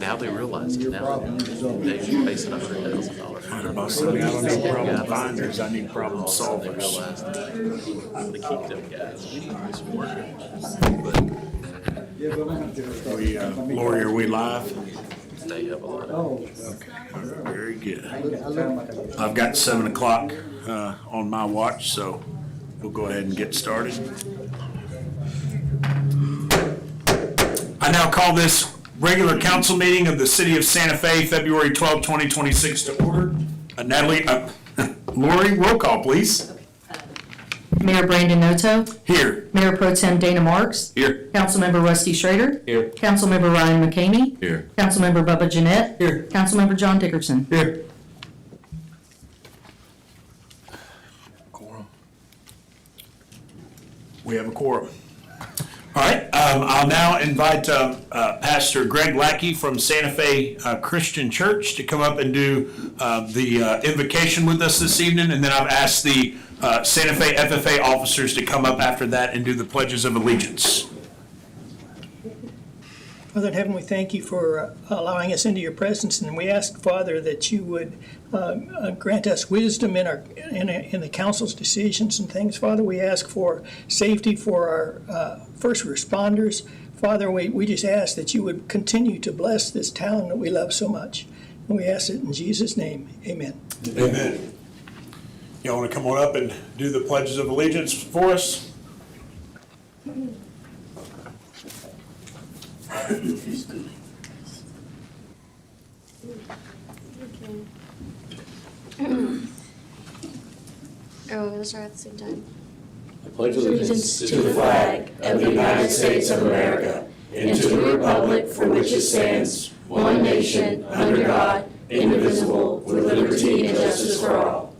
Now they realize it. Now they should face it $100,000. I don't need problem finders, I need problem They solvers. realize that to keep them guys, we need to do some work. Lori, are we live? But they have a lot of. Okay, very good. I've got 7 o'clock on my watch, so we'll go ahead and get started. I now call this regular council meeting of the City of Santa Fe, February 12, 2026 to order. Lori, roll call, please. Mayor Brandon Noto. Here. Mayor Pro Tem Dana Marks. Here. Councilmember Rusty Schrader. Here. Councilmember Ryan McCamey. Here. Councilmember Bubba Jeanette. Here. Councilmember John Dickerson. Here. We have a quorum. All right, I'll now invite Pastor Greg Lackey from Santa Fe Christian Church to come up and do the invocation with us this evening, and then I've asked the Santa Fe FFA officers to come up after that and do the pledges of allegiance. Father in heaven, we thank you for allowing us into your presence, and we ask, Father, that you would grant us wisdom in the council's decisions and things. Father, we ask for safety for our first responders. Father, we just ask that you would continue to bless this town that we love so much. And we ask it in Jesus' name. Amen. Amen. Y'all want to come on up and do the pledges of allegiance for us? Oh, we'll start at the same time. I pledge allegiance to the flag of the United States of America and to the republic for which it stands, one nation, under God, indivisible, with liberty and justice for all.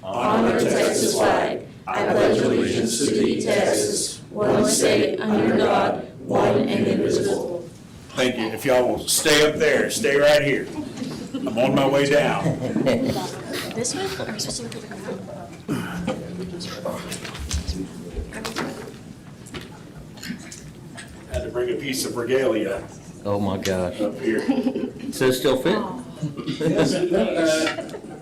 Honor the Texas flag. I pledge allegiance to thee, Texas, one state, under God, one and indivisible. Thank you. If y'all will stay up there, stay right here. I'm on my way down. This one? Or are we supposed to look at the ground? Had to bring a piece of regalia Oh my gosh. up here. Does it still fit?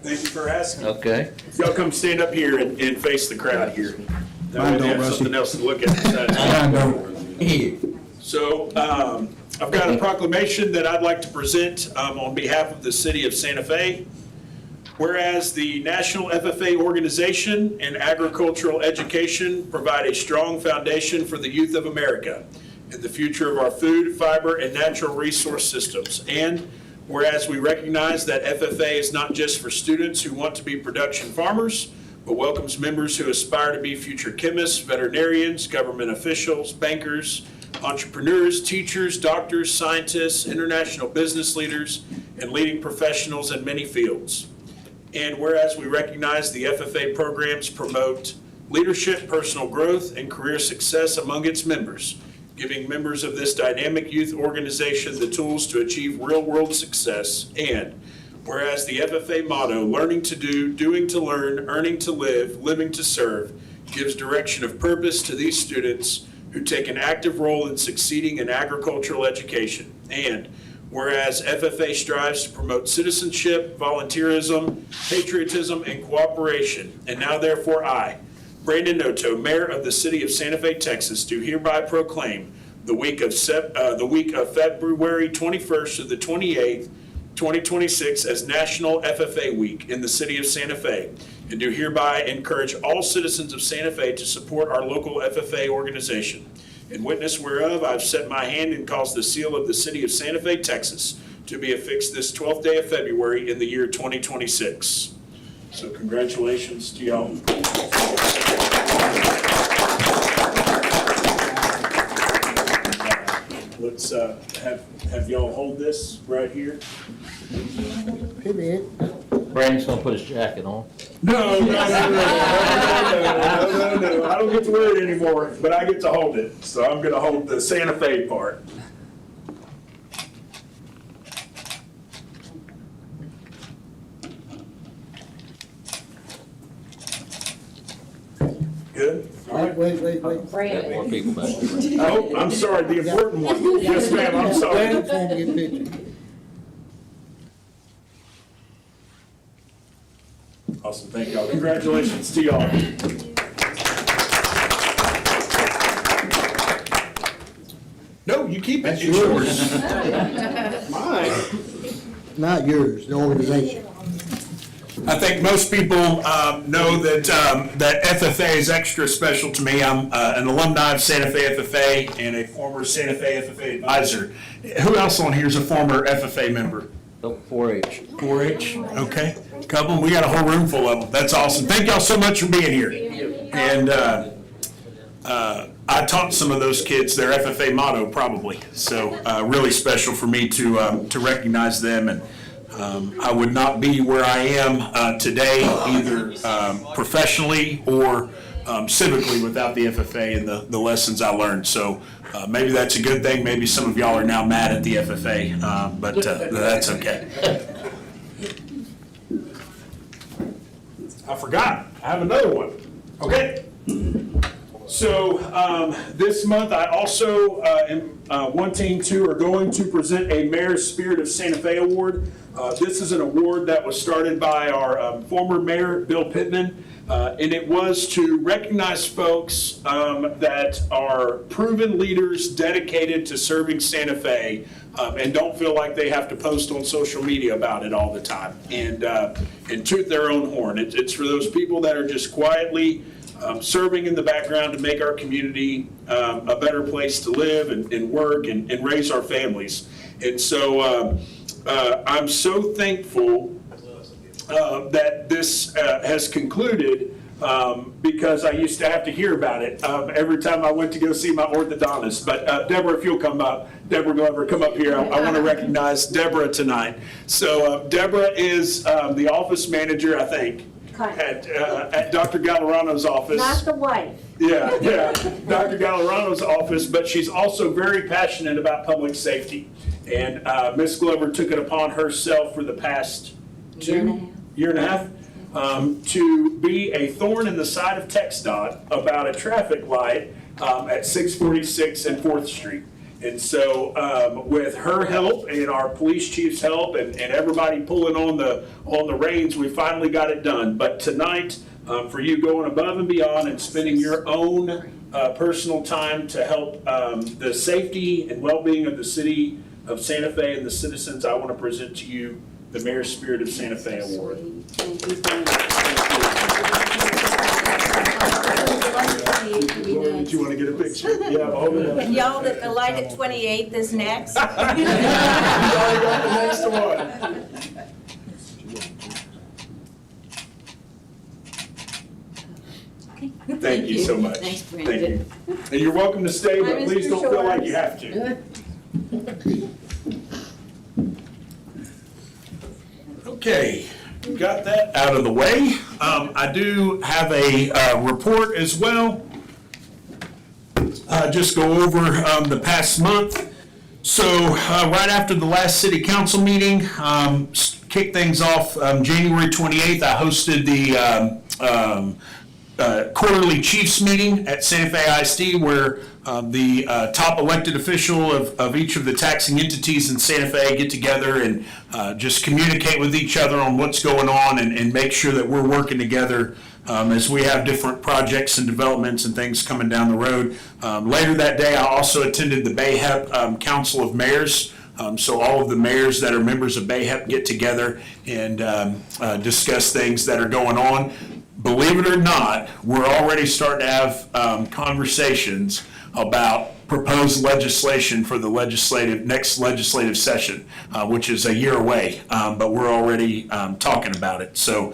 Thank you for asking. Okay. Y'all come stand up here and face the crowd here. That way they have something else to look at besides. So, I've got a proclamation that I'd like to present on behalf of the city of Santa Fe. Whereas the National FFA Organization and Agricultural Education provide a strong foundation for the youth of America and the future of our food, fiber, and natural resource systems. And whereas we recognize that FFA is not just for students who want to be production farmers, but welcomes members who aspire to be future chemists, veterinarians, government officials, bankers, entrepreneurs, teachers, doctors, scientists, international business leaders, and leading professionals in many fields. And whereas we recognize the FFA programs promote leadership, personal growth, and career success among its members, giving members of this dynamic youth organization the tools to achieve real-world success. And whereas the FFA motto, learning to do, doing to learn, earning to live, living to serve, gives direction of purpose to these students who take an active role in succeeding in agricultural education. And whereas FFA strives to promote citizenship, volunteerism, patriotism, and cooperation. And now therefore I, Brandon Noto, Mayor of the City of Santa Fe, Texas, do hereby proclaim the week of February 21st to the 28th, 2026 as National FFA Week in the City of Santa Fe, and do hereby encourage all citizens of Santa Fe to support our local FFA organization. In witness whereof, I've set my hand and caused the seal of the City of Santa Fe, Texas, to be affixed this 12th day of February in the year 2026. So congratulations to y'all. Let's have y'all hold this right here. Brandon's gonna put his jacket on. No, I don't get to wear it anymore, but I get to hold it. So I'm gonna hold the Santa Fe part. Good? All right. Wait. More people back there. Oh, I'm sorry, the important one. Yes, ma'am, I'm sorry. Trying to get pictures. Awesome, thank y'all. Congratulations to y'all. No, you keep it. It's yours. Mine. Not yours, the organization. I think most people know that that FFA is extra special to me. I'm an alumni of Santa Fe FFA and a former Santa Fe FFA advisor. Who else on here is a former FFA member? 4-H. 4-H, okay. Couple, we got a whole room full of them. That's awesome. Thank y'all so much for being here. And I taught some of those kids their FFA motto probably. So really special for me to recognize them. And I would not be where I am today, either professionally or civically, without the FFA and the lessons I learned. So maybe that's a good thing. Maybe some of y'all are now mad at the FFA, but that's okay. I forgot. I have another one. Okay. So this month I also am wanting to or going to present a Mayor's Spirit of Santa Fe Award. This is an award that was started by our former mayor, Bill Pittman, and it was to recognize folks that are proven leaders dedicated to serving Santa Fe and don't feel like they have to post on social media about it all the time and toot their own horn. It's for those people that are just quietly serving in the background to make our community a better place to live and work and raise our families. And so I'm so thankful that this has concluded because I used to have to hear about it every time I went to go see my orthodontist. But Deborah, if you'll come up, Deborah Glover, come up here. I want to recognize Deborah tonight. So Deborah is the office manager, I think, at Dr. Gallerano's office. Not the wife. Yeah, Dr. Gallerano's office, but she's also very passionate about public safety. And Ms. Glover took it upon herself for the past year and a half, to be a thorn in the side of TxDOT about a traffic light at 646 and 4th Street. And so with her help and our police chief's help and everybody pulling on the reins, we finally got it done. But tonight, for you going above and beyond and spending your own personal time to help the safety and well-being of the city of Santa Fe and the citizens, I want to present to you the Mayor's Spirit of Santa Fe Award. Thank you very much. Did you want to get a picture? Yeah, hold it up. And y'all that the light at 28th is next. You already got the next one. Thank you so much. Thanks, Thank Brandon. you. And you're welcome to stay, but Hi, please Mr. don't feel like Shores. you have to. Okay, got that out of the way. I do have a report as well. Just go over the past month. So right after the last city council meeting, kicked things off January 28th, I hosted the quarterly chiefs meeting at Santa Fe ISD, where the top elected official of each of the taxing entities in Santa Fe get together and just communicate with each other on what's going on and make sure that we're working together as we have different projects and developments and things coming down the road. Later that day, I also attended the BAHEP Council of Mayors. So all of the mayors that are members of BAHEP get together and discuss things that are going on. Believe it or not, we're already starting to have conversations about proposed legislation for the next legislative session, which is a year away, but we're already talking about it. So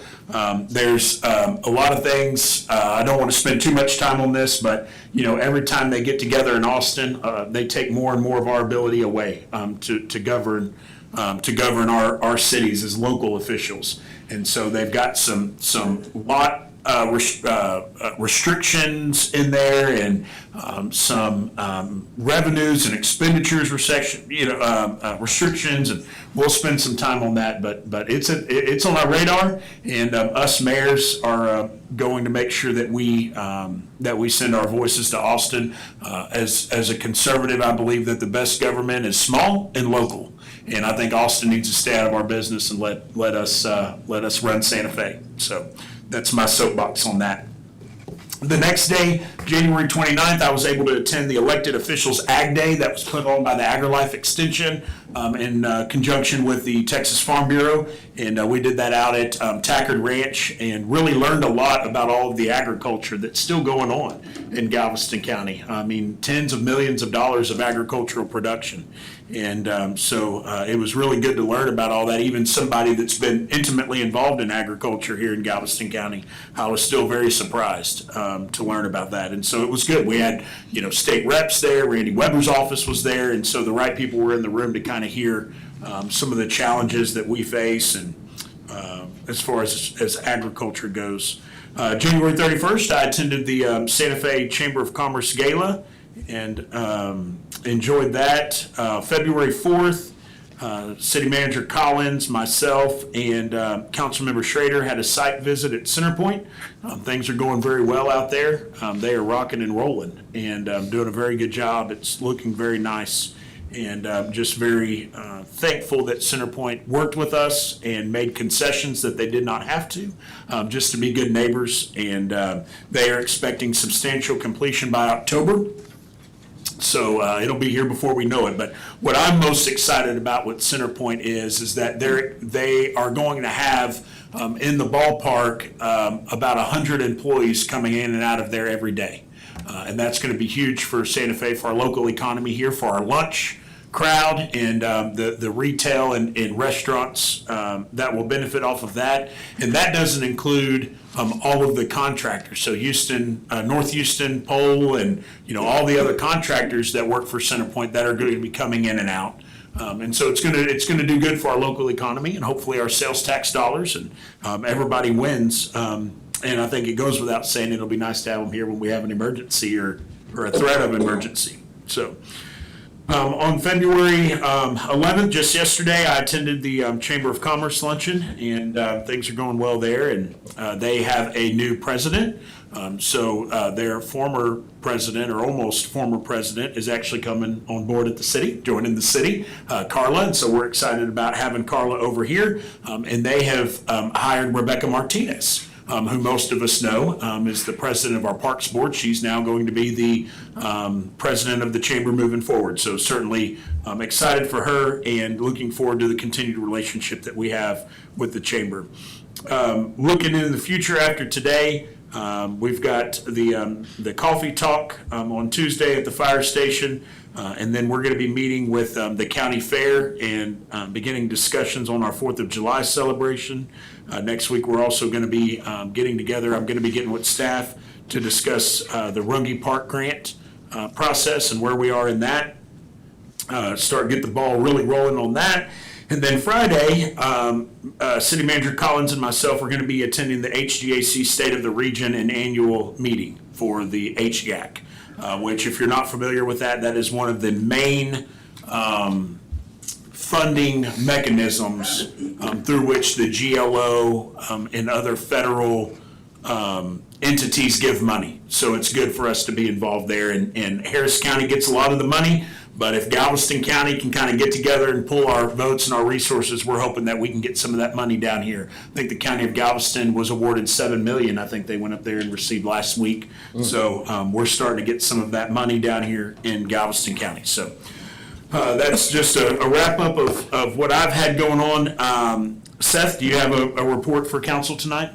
there's a lot of things. I don't want to spend too much time on this, but every time they get together in Austin, they take more and more of our ability away to govern our cities as local officials. And so they've got some restrictions in there and some revenues and expenditures restrictions, and we'll spend some time on that. But it's on our radar, and us mayors are going to make sure that we send our voices to Austin. As a conservative, I believe that the best government is small and local. And I think Austin needs to stay out of our business and let us run Santa Fe. So that's my soapbox on that. The next day, January 29th, I was able to attend the Elected Officials Ag Day that was put on by the AgriLife Extension in conjunction with the Texas Farm Bureau. And we did that out at Tackard Ranch and really learned a lot about all of the agriculture that's still going on in Galveston County. I mean, tens of millions of dollars of agricultural production. And so it was really good to learn about all that. Even somebody that's been intimately involved in agriculture here in Galveston County, I was still very surprised to learn about that. And so it was good. We had, state reps there. Randy Weber's office was there. And so the right people were in the room to kind of hear some of the challenges that we face and as far as agriculture goes. January 31st, I attended the Santa Fe Chamber of Commerce Gala and enjoyed that. February 4th, City Manager Collins, myself, and Councilmember Schrader had a site visit at Centerpoint. Things are going very well out there. They are rocking and rolling and doing a very good job. It's looking very nice. And just very thankful that Centerpoint worked with us and made concessions that they did not have to, just to be good neighbors. And they are expecting substantial completion by October. So it'll be here before we know it. But what I'm most excited about with Centerpoint is that they are going to have in the ballpark about 100 employees coming in and out of there every day. And that's going to be huge for Santa Fe, for our local economy here, for our lunch crowd and the retail and restaurants that will benefit off of that. And that doesn't include all of the contractors. So Houston, North Houston, Pole, and all the other contractors that work for Centerpoint that are going to be coming in and out. And so it's going to do good for our local economy and hopefully our sales tax dollars, and everybody wins. And I think it goes without saying it'll be nice to have them here when we have an emergency or a threat of emergency. So on February 11th, just yesterday, I attended the Chamber of Commerce luncheon, and things are going well there. And they have a new president. So their former president, or almost former president, is actually coming on board at the city, joining the city, Carla. And so we're excited about having Carla over here. And they have hired Rebecca Martinez, who most of us know is the president of our Parks Board. She's now going to be the president of the chamber moving forward. So certainly I'm excited for her and looking forward to the continued relationship that we have with the chamber. Looking into the future after today, we've got the coffee talk on Tuesday at the fire station. And then we're going to be meeting with the county fair and beginning discussions on our 4th of July celebration. Next week, we're also going to be getting together. I'm going to be getting with staff to discuss the Runge Park grant process and where we are in that. Get the ball really rolling on that. And then Friday, City Manager Collins and myself are going to be attending the HGAC State of the Region and annual meeting for the HGAC. Which, if you're not familiar with that, that is one of the main funding mechanisms through which the GLO and other federal entities give money. So it's good for us to be involved there. And Harris County gets a lot of the money, but if Galveston County can kind of get together and pull our votes and our resources, we're hoping that we can get some of that money down here. I think the county of Galveston was awarded $7 million. I think they went up there and received last week. So we're starting to get some of that money down here in Galveston County. So that's just a wrap up of what I've had going on. Seth, do you have a report for council tonight?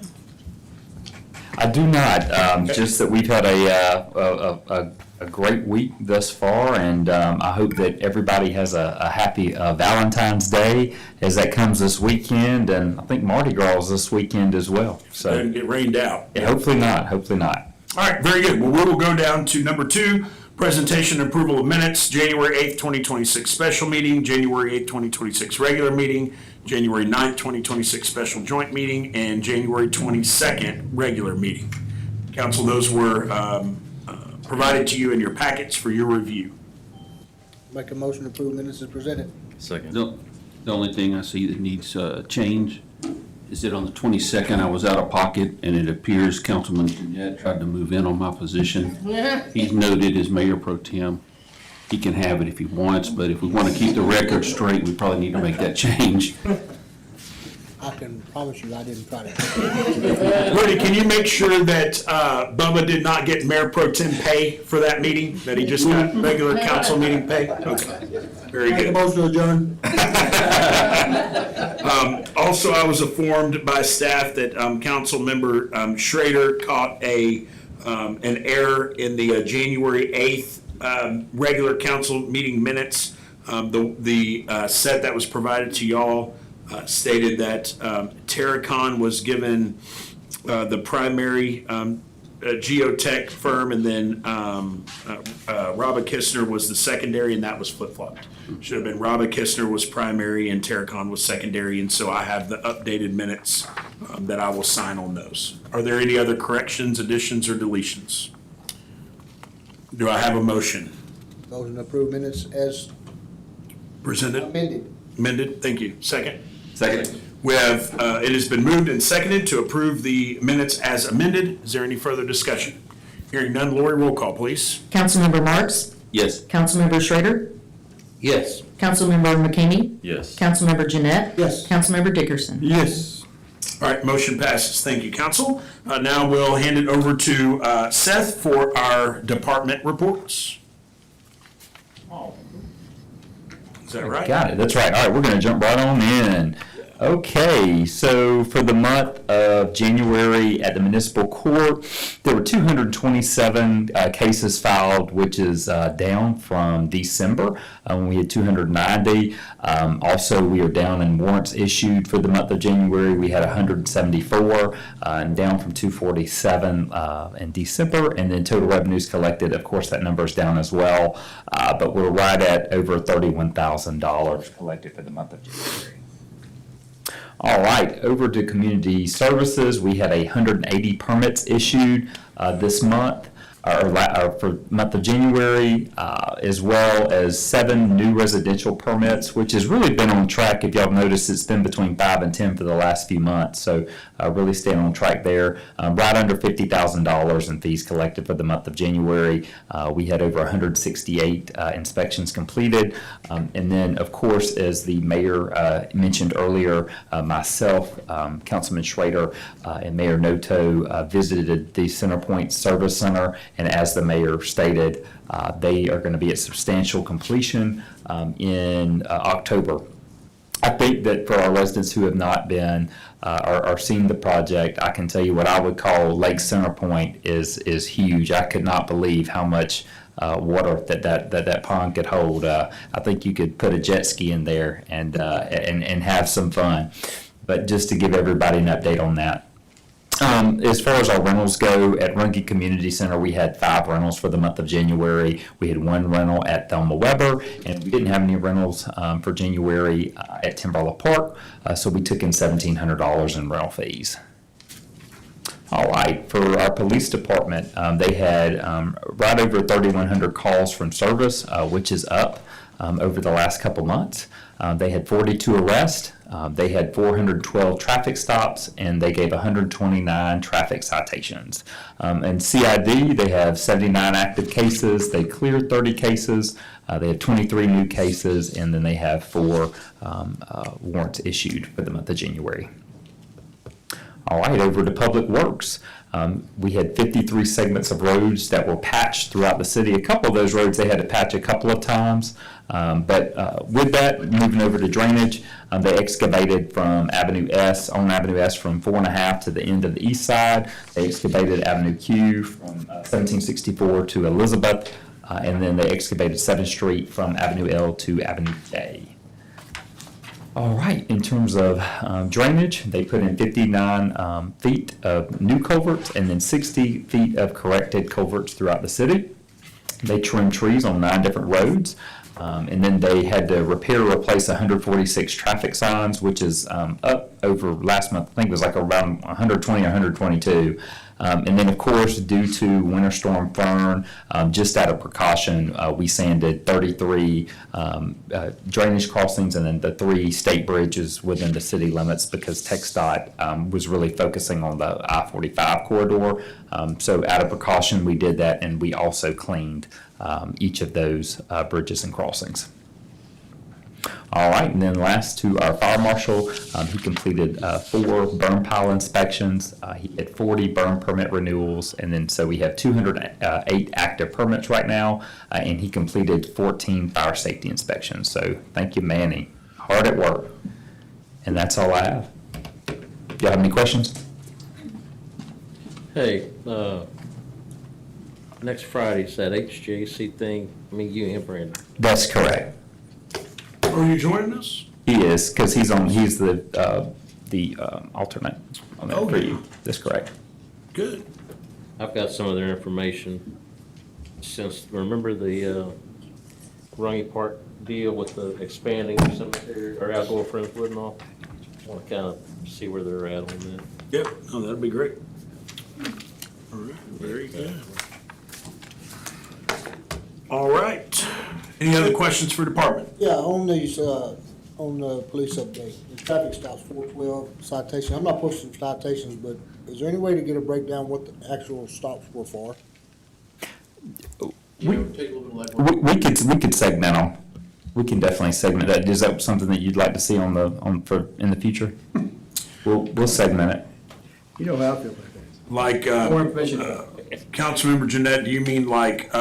I do not. Just that we've had a great week thus far, and I hope that everybody has a happy Valentine's Day as that comes this weekend, and I think Mardi Gras is this weekend as well. So It rained out. yeah, hopefully not. Hopefully not. All right, very good. Well, we will go down to number 2, presentation and approval of minutes, January 8th, 2026 special meeting, January 8th, 2026 regular meeting, January 9th, 2026 special joint meeting, and January 22nd regular meeting. Council, those were provided to you in your packets for your review. Make a motion to approve minutes as presented. Second. The only thing I see that needs change is that on the 22nd, I was out of pocket, and it appears Councilman Jeanette tried to move in on my position. He's noted as Mayor Pro Tem. he can have it if he wants, but if we want to keep the record straight, we probably need to make that change. I can promise you I didn't try to. Woody, can you make sure that Bubba did not get Mayor Pro Tem pay for that meeting? That he just got regular council meeting pay? Okay, very Make a good. motion to adjourn. Also, I was informed by staff that council member Schrader caught an error in the January 8th regular council meeting minutes. The set that was provided to y'all stated that Terracon was given the primary geotech firm, and then Robert Kistner was the secondary, and that was flip-flopped. Should have been Robert Kistner was primary and Terracon was secondary, and so I have the updated minutes that I will sign on those. Are there any other corrections, additions, or deletions? Do I have a motion? Motion to approve minutes as Presented? amended. Amended, thank you. Second? Second. We have, it has been moved and seconded to approve the minutes as amended. Is there any further discussion? Hearing none, Lori, roll call, please. Councilmember Marks? Yes. Councilmember Schrader? Yes. Councilmember McKamey? Yes. Councilmember Jeanette? Yes. Councilmember Dickerson? Yes. All right, motion passes. Thank you, council. Now we'll hand it over to Seth for our department reports. Is that right? Got it, that's right. All right, we're gonna jump right on in. Okay, so for the month of January at the municipal court, there were 227 cases filed, which is down from December when we had 290. Also, we are down in warrants issued for the month of January. We had 174, and down from 247 in December. And then total revenues collected, of course, that number is down as well, but we're right at over $31,000 collected for the month of January. All right, over to community services, we had 180 permits issued this month, or for month of January, as well as 7 new residential permits, which has really been on track. If y'all noticed, it's been between 5 and 10 for the last few months, so really staying on track there. Right under $50,000 in fees collected for the month of January. We had over 168 inspections completed, and then, of course, as the mayor mentioned earlier, myself, Councilman Schrader, and Mayor Noto visited the Centerpoint Service Center. And as the mayor stated, they are going to be at substantial completion in October. I think that for our residents who have not been or seen the project, I can tell you what I would call Lake Centerpoint is huge. I could not believe how much water that pond could hold. I think you could put a jet ski in there and have some fun. But just to give everybody an update on that. As far as our rentals go, at Runge Community Center, we had 5 rentals for the month of January. We had 1 rental at Thelma Weber, and we didn't have any rentals for January at Timberlaw Park, so we took in $1,700 in rental fees. All right, for our police department, they had right over 3,100 calls from service, which is up over the last couple months. They had 42 arrests. They had 412 traffic stops, and they gave 129 traffic citations. And CID, they have 79 active cases. They cleared 30 cases. They had 23 new cases, and then they have 4 warrants issued for the month of January. All right, over to Public Works. We had 53 segments of roads that were patched throughout the city. A couple of those roads they had to patch a couple of times. But with that, moving over to drainage, they excavated from Avenue S, on Avenue S from 4.5 to the end of the east side. They excavated Avenue Q from 1764 to Elizabeth, and then they excavated 7th Street from Avenue L to Avenue J. All right, in terms of drainage, they put in 59 feet of new culverts and then 60 feet of corrected culverts throughout the city. They trimmed trees on 9 different roads. And then they had to repair or replace 146 traffic signs, which is up over last month, I think it was like around 120 or 122. And then, of course, due to Winter Storm Fern, just out of precaution, we sanded 33 drainage crossings and then the 3 state bridges within the city limits because TxDOT was really focusing on the I-45 corridor. So out of precaution, we did that, and we also cleaned each of those bridges and crossings. All right, and then last to our fire marshal, he completed 4 burn pile inspections. He had 40 burn permit renewals, and then so we have 208 active permits right now, and he completed 14 fire safety inspections. So thank you, Manny. Hard at work. And that's all I have. Do y'all have any questions? Hey, next Friday's that HJC thing, you and Brandon. That's correct. Are you joining us? He is, because he's the alternate on that for you. That's correct. Good. I've got some of their information since, remember the Rungy Park deal with the expanding cemetery, or outdoor Friendswood and all? I want to kind of see where they're at on that. Yep, oh, that'd be great. All right, very good. All right. Any other questions for department? Yeah, on these, on the police update, the traffic stops, 412 citation. I'm not posting citations, but is there any way to get a breakdown what the actual stops were for? You know, take a little bit of legwork. We could segment them. We can definitely segment that. Is that something that you'd like to see in the future? We'll segment it. You know how I feel about that. Like, More information. Councilmember Jeanette, do you mean like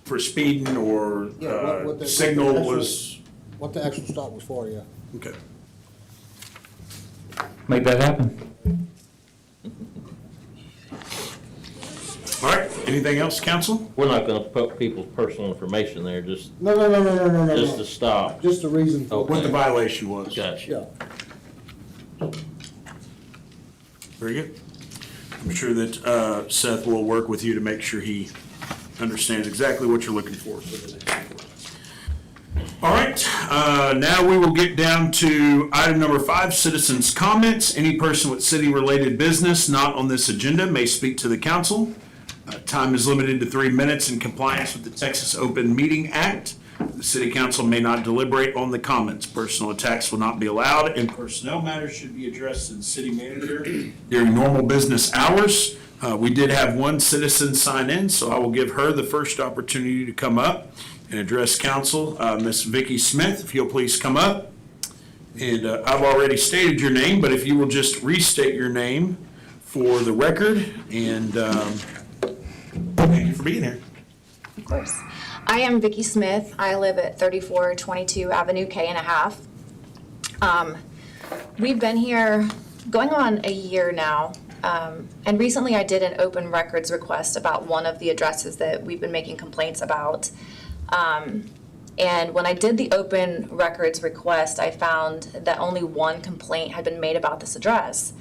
for speeding or Yeah, what the signal actual- was? What the actual stop was for, yeah. Okay. Make that happen. All right, anything else, council? We're not going to put people's personal information there, just No, just to stop. Just the reason for. Okay. What the violation was? Gotcha. Yeah. Very good. I'm sure that Seth will work with you to make sure he understands exactly what you're looking for. All right, now we will get down to item number 5, citizens' comments. Any person with city-related business not on this agenda may speak to the council. Time is limited to 3 minutes in compliance with the Texas Open Meeting Act. The city council may not deliberate on the comments. Personal attacks will not be allowed, and personnel matters should be addressed to the city manager during normal business hours. We did have one citizen sign in, so I will give her the first opportunity to come up and address council. Ms. Vicki Smith, if you'll please come up. And I've already stated your name, but if you will just restate your name for the record, and thank you for being here. Of course. I am Vicki Smith. I live at 3422 Avenue K&a-half. We've been here going on a year now. And recently I did an open records request about one of the addresses that we've been making complaints about. And when I did the open records request, I found that only one complaint had been made about this address.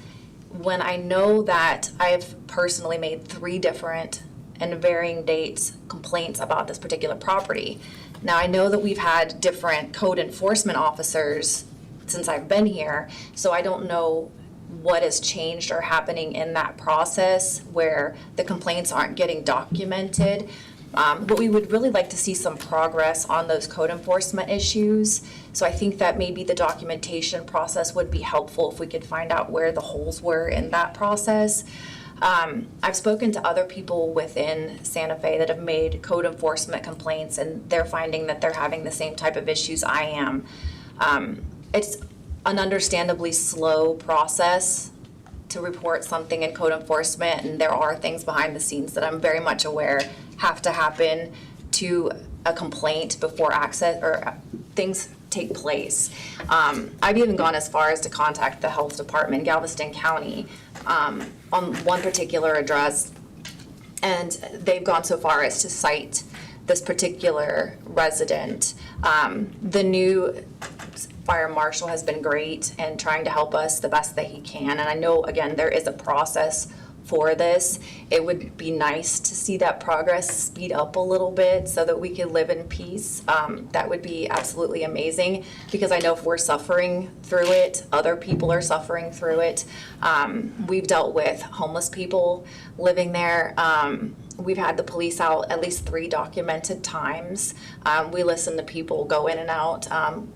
When I know that I've personally made 3 different and varying dates complaints about this particular property. Now, I know that we've had different code enforcement officers since I've been here, so I don't know what has changed or happening in that process where the complaints aren't getting documented. But we would really like to see some progress on those code enforcement issues. So I think that maybe the documentation process would be helpful if we could find out where the holes were in that process. I've spoken to other people within Santa Fe that have made code enforcement complaints, and they're finding that they're having the same type of issues I am. It's an understandably slow process to report something in code enforcement, and there are things behind the scenes that I'm very much aware have to happen to a complaint before access or things take place. I've even gone as far as to contact the health department in Galveston County on one particular address, and they've gone so far as to cite this particular resident. The new fire marshal has been great and trying to help us the best that he can, and I know, again, there is a process for this. It would be nice to see that progress speed up a little bit so that we can live in peace. That would be absolutely amazing, because I know if we're suffering through it, other people are suffering through it. We've dealt with homeless people living there. We've had the police out at least 3 documented times. We listen to people go in and out.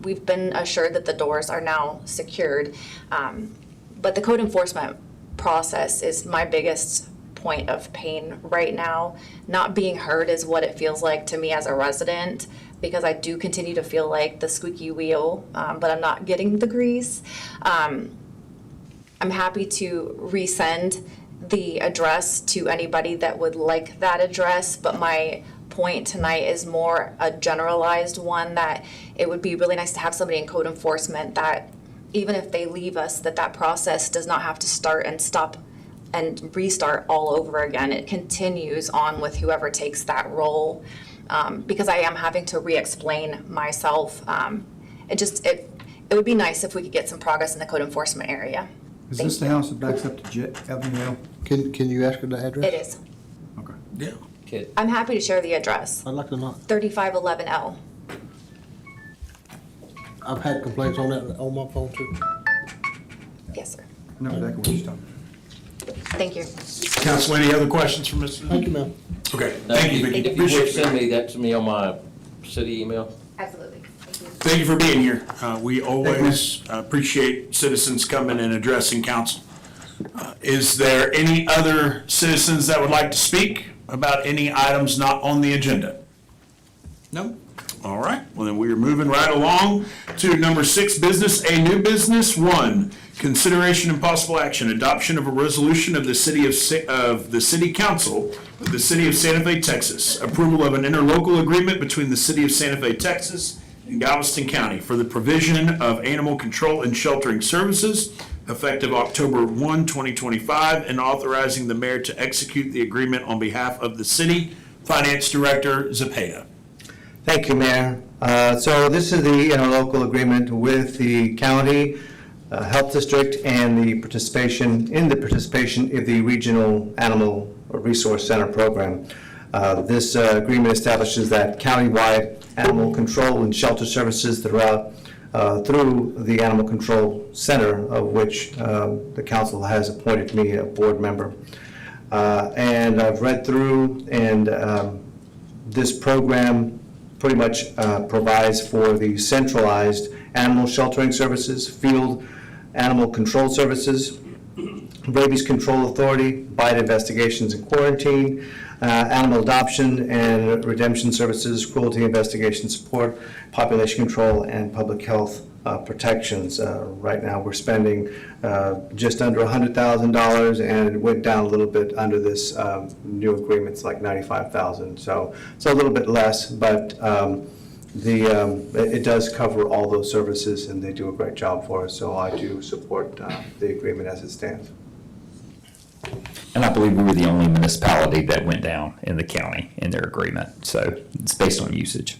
We've been assured that the doors are now secured. But the code enforcement process is my biggest point of pain right now. Not being heard is what it feels like to me as a resident, because I do continue to feel like the squeaky wheel, but I'm not getting the grease. I'm happy to resend the address to anybody that would like that address, but my point tonight is more a generalized one, that it would be really nice to have somebody in code enforcement that even if they leave us, that process does not have to start and stop and restart all over again. It continues on with whoever takes that role, because I am having to re-explain myself. It would be nice if we could get some progress in the code enforcement area. Is this the house that backs up to Jet Avenue? Can you ask her the address? It is. Okay. Yeah. Okay. I'm happy to share the address. I'd like to know. 3511L. I've had complaints on that on my phone too. Yes, sir. No, exactly what you're talking Thank you. Council, any other questions for Mr.? Thank you, ma'am. Okay, thank you, Vicki. If you Appreciate would it. send me that to me on my city email. Absolutely. Thank you. Thank you for being here. We always appreciate citizens coming and addressing council. Is there any other citizens that would like to speak about any items not on the agenda? No? All right, well then we are moving right along to number 6, business, a new business. 1, consideration and possible action, adoption of a resolution of the City Council of the City of Santa Fe, Texas, approval of an interlocal agreement between the City of Santa Fe, Texas and Galveston County for the provision of animal control and sheltering services effective October 1, 2025, and authorizing the mayor to execute the agreement on behalf of the city. Finance Director Zepeda. Thank you, Mayor. So this is the interlocal agreement with the county health district and the participation of the Regional Animal Resource Center program. This agreement establishes that countywide animal control and shelter services through the Animal Control Center, of which the council has appointed me a board member. And I've read through, and this program pretty much provides for the centralized animal sheltering services, field animal control services, rabies control authority, bite investigations and quarantine, animal adoption and redemption services, cruelty investigation support, population control, and public health protections. Right now we're spending just under $100,000, and it went down a little bit under this new agreement. It's like $95,000, so a little bit less, but it does cover all those services, and they do a great job for us, so I do support the agreement as it stands. And I believe we were the only municipality that went down in the county in their agreement, so it's based on usage.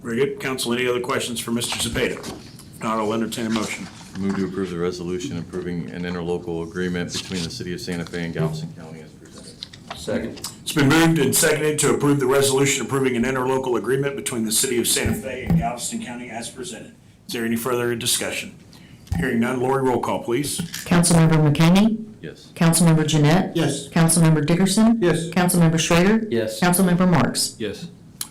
Very good. Council, any other questions for Mr. Zepeda? If not, I'll entertain a motion. Move to approve the resolution approving an interlocal agreement between the City of Santa Fe and Galveston County as presented. Second. It's been moved and seconded to approve the resolution approving an interlocal agreement between the City of Santa Fe and Galveston County as presented. Is there any further discussion? Hearing none, Lori, roll call, please. Councilmember McKamey? Yes. Councilmember Jeanette? Yes. Councilmember Dickerson? Yes. Councilmember Schrader? Yes. Councilmember Marks? Yes.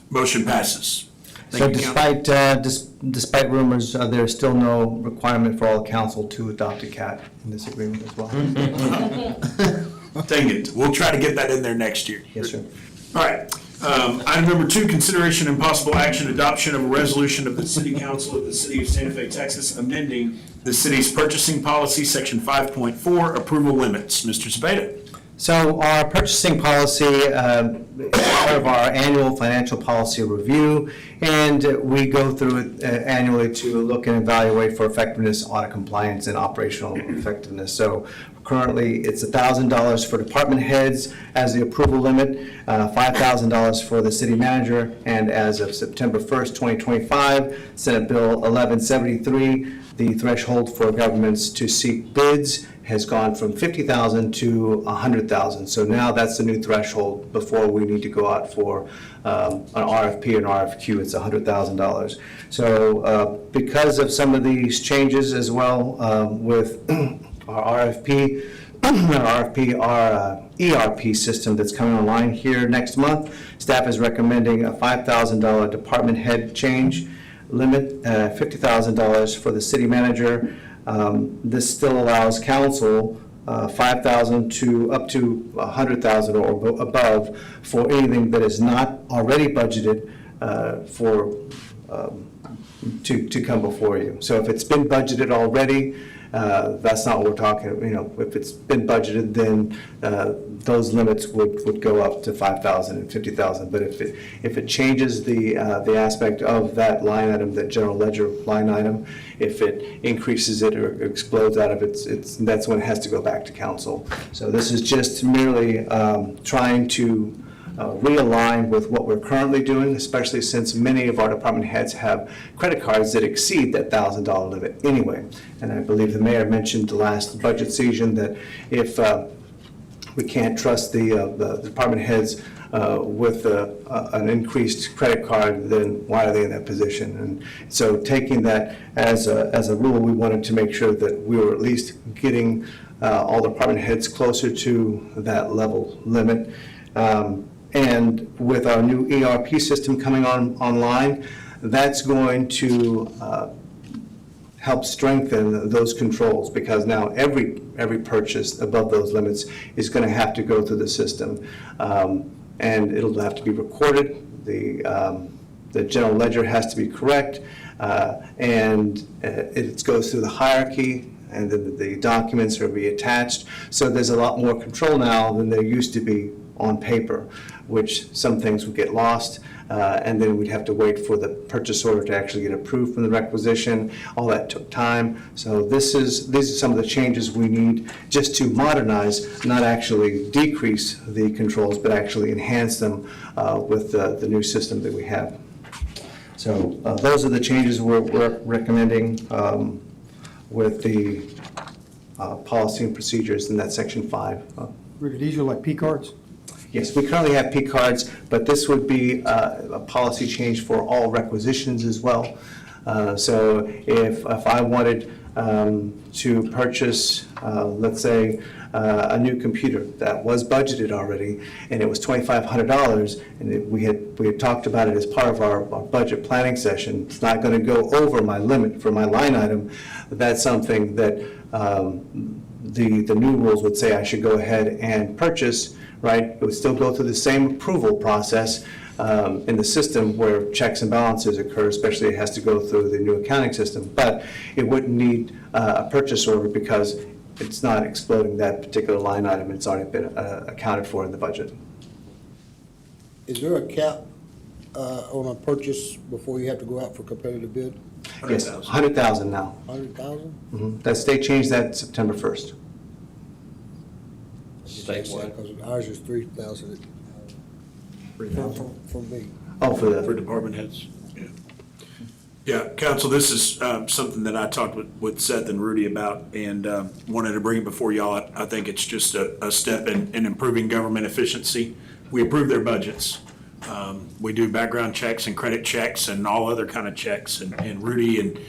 Motion passes. So Thank you, Council. despite rumors, there's still no requirement for all council to adopt a cat in this agreement as well. Dang it. We'll try to get that in there next year. Yes, sir. All right. Item number 2, consideration and possible action, adoption of a resolution of the City Council of the City of Santa Fe, Texas, amending the city's purchasing policy, section 5.4, approval limits. Mr. Zepeda. So our purchasing policy is part of our annual financial policy review, and we go through it annually to look and evaluate for effectiveness, audit compliance, and operational effectiveness. So currently, it's $1,000 for department heads as the approval limit, $5,000 for the city manager, and as of September 1st, 2025, Senate Bill 1173 the threshold for governments to seek bids has gone from 50,000 to 100,000. So now that's the new threshold before we need to go out for an RFP and RFQ. It's $100,000. So because of some of these changes as well with our RFP, our ERP system that's coming online here next month, staff is recommending a $5,000 department head change limit, $50,000 for the city manager. This still allows council $5,000 to up to $100,000 or above for anything that is not already budgeted to come before you. So if it's been budgeted already, that's not what we're talking, if it's been budgeted, then those limits would go up to 5,000 and 50,000. But if it changes the aspect of that line item, that general ledger line item, if it increases it or explodes out of it, that's when it has to go back to council. So this is just merely trying to realign with what we're currently doing, especially since many of our department heads have credit cards that exceed that $1,000 limit anyway. And I believe the mayor mentioned the last budget season that if we can't trust the department heads with an increased credit card, then why are they in that position? And so taking that as a rule, we wanted to make sure that we were at least getting all department heads closer to that level limit. And with our new ERP system coming online, that's going to help strengthen those controls, because now every purchase above those limits is going to have to go through the system, and it'll have to be recorded. The general ledger has to be correct, and it goes through the hierarchy, and then the documents are be attached. So there's a lot more control now than there used to be on paper, which some things would get lost, and then we'd have to wait for the purchase order to actually get approved from the requisition. All that took time. So these are some of the changes we need just to modernize, not actually decrease the controls, but actually enhance them with the new system that we have. So those are the changes we're recommending with the policy and procedures in that section 5. Rudy, these are like P cards? Yes, we currently have P cards, but this would be a policy change for all requisitions as well. So if I wanted to purchase, let's say, a new computer that was budgeted already, and it was $2,500, and we had talked about it as part of our budget planning session. It's not going to go over my limit for my line item. That's something that the new rules would say I should go ahead and purchase. Right, it would still go through the same approval process in the system where checks and balances occur, especially it has to go through the new accounting system, but it wouldn't need a purchase order because it's not exploding that particular line item. It's already been accounted for in the budget. Is there a cap on a purchase before you have to go out for competitive bid? Yes, 100,000 now. 100,000? Mm-hmm. That state changed that September 1st. Statewide. Because ours is 3,000. For me. Oh, For department heads. Yeah, council, this is something that I talked with Seth and Rudy about, and wanted to bring it before y'all. I think it's just a step in improving government efficiency. We approve their budgets. We do background checks and credit checks and all other kind of checks. And Rudy, and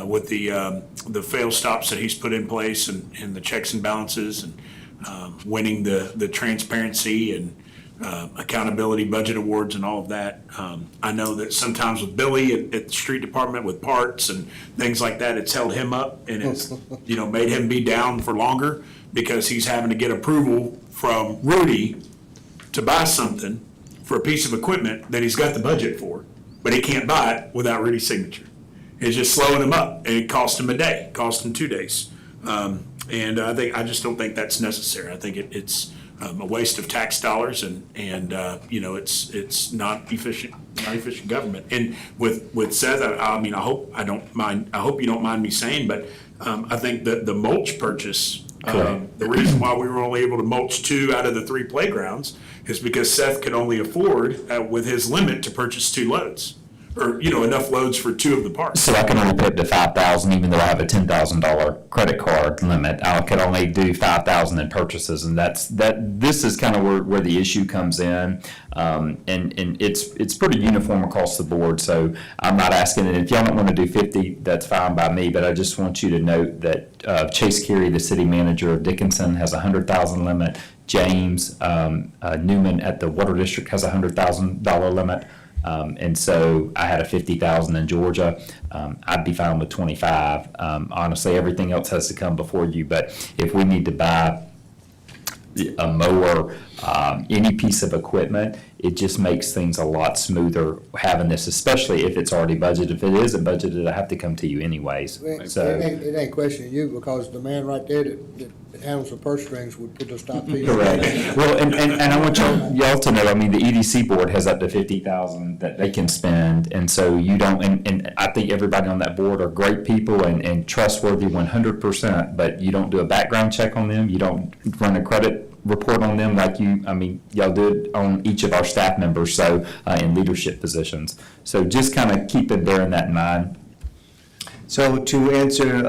with the fail stops that he's put in place and the checks and balances and winning the transparency and accountability budget awards and all of that. I know that sometimes with Billy at the street department with parts and things like that, it's held him up and it's made him be down for longer because he's having to get approval from Rudy to buy something for a piece of equipment that he's got the budget for, but he can't buy it without Rudy's signature. It's just slowing him up, and it cost him a day, cost him 2 days. And I just don't think that's necessary. I think it's a waste of tax dollars, and it's not efficient government. And with Seth, I hope you don't mind me saying, but I think that the mulch purchase, the reason why we were only able to mulch 2 out of the 3 playgrounds is because Seth could only afford with his limit to purchase 2 loads. or, you know, enough loads for 2 of the parks. So I can only pay up to 5,000, even though I have a $10,000 credit card limit. I could only do 5,000 in purchases, and this is kind of where the issue comes in. And it's pretty uniform across the board, so I'm not asking, and if y'all don't want to do 50, that's fine by me, but I just want you to note that Chase Carey, the city manager of Dickinson, has a 100,000 limit. James Newman at the Water District has a $100,000 limit. And so I had a 50,000 in Georgia. I'd be fine with 25. Honestly, everything else has to come before you, but if we need to buy a mower, any piece of equipment, it just makes things a lot smoother having this, especially if it's already budgeted. If it isn't budgeted, I have to come to you anyways. So It ain't questioning you, because the man right there that handles the purse strings would put the stop fee. correct. Well, and I want y'all to know, I mean, the EDC board has up to 50,000 that they can spend, and so you don't, and I think everybody on that board are great people and trustworthy 100%, but you don't do a background check on them, you don't run a credit report on them like y'all did on each of our staff members, so, in leadership positions. So just kind of keep it bearing that in mind. So to answer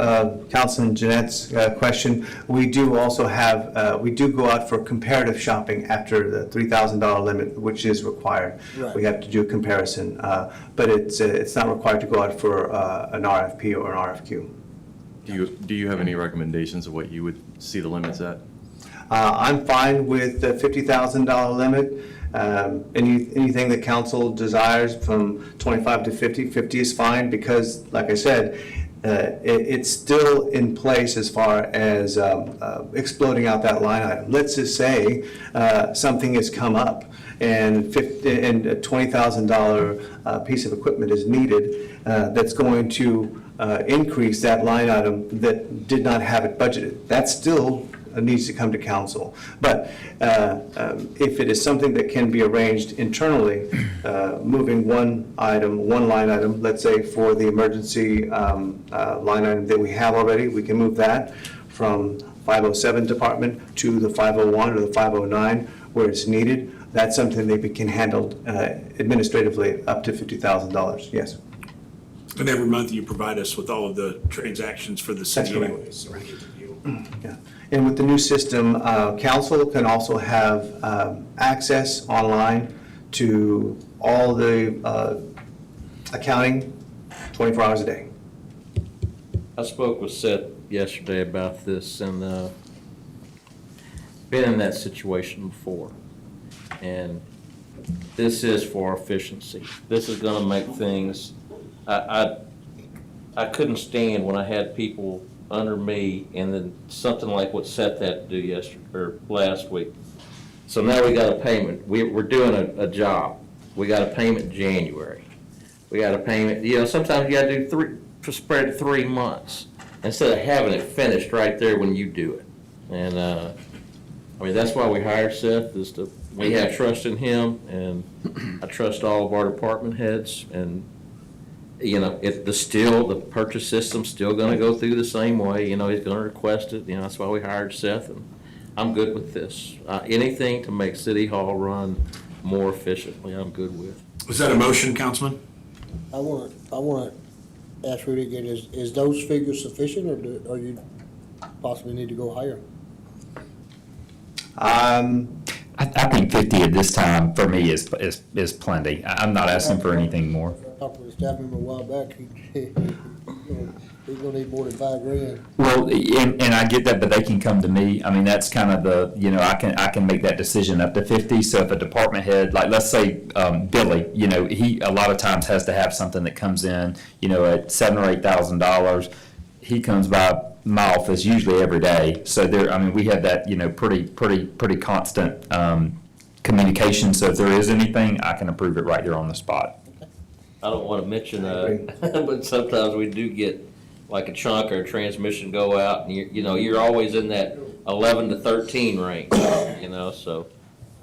Councilman Jeanette's question, we do also have, we do go out for comparative shopping after the $3,000 limit, which is required. Right. We have to do a comparison, but it's not required to go out for an RFP or an RFQ. Do you have any recommendations of what you would see the limits at? I'm fine with the $50,000 limit. Anything that council desires from 25 to 50, 50 is fine, because, like I said, it's still in place as far as exploding out that line item. Let's just say something has come up and a $20,000 piece of equipment is needed that's going to increase that line item that did not have it budgeted. That still needs to come to council. But if it is something that can be arranged internally, moving one line item, let's say for the emergency line item that we have already, we can move that from 507 department to the 501 or the 509 where it's needed. That's something that we can handle administratively up to $50,000, yes. And every month you provide us with all of the transactions for the city That's correct. anyways, so we get the deal. Yeah. And with the new system, council can also have access online to all the accounting 24 hours a day. I spoke with Seth yesterday about this, and been in that situation before. And this is for efficiency. This is gonna make things, I couldn't stand when I had people under me and then something like what Seth had to do yesterday, or last week. So now we got a payment. We're doing a job. We got a payment in January. We got a payment, sometimes you gotta do spread 3 months instead of having it finished right there when you do it. And, that's why we hired Seth, we have trust in him, and I trust all of our department heads, and if the purchase system's still gonna go through the same way, he's gonna request it, that's why we hired Seth, and I'm good with this. Anything to make City Hall run more efficiently, I'm good with. Was that a motion, Councilman? I want to ask Rudy again, is those figures sufficient, or you possibly need to go higher? I think 50 at this time for me is plenty. I'm not asking for anything more. I talked with a staff member a while back, he's gonna need more than $5,000. Well, and I get that, but they can come to me. That's kind of the, I can make that decision up to 50. So if a department head, like let's say Billy, he a lot of times has to have something that comes in, at $7,000 or $8,000. He comes by my office usually every day. So we have that, pretty constant communication. So if there is anything, I can approve it right there on the spot. I don't want to mention, but sometimes we do get like a chunk or a transmission go out, and you're always in that 11 to 13 range, so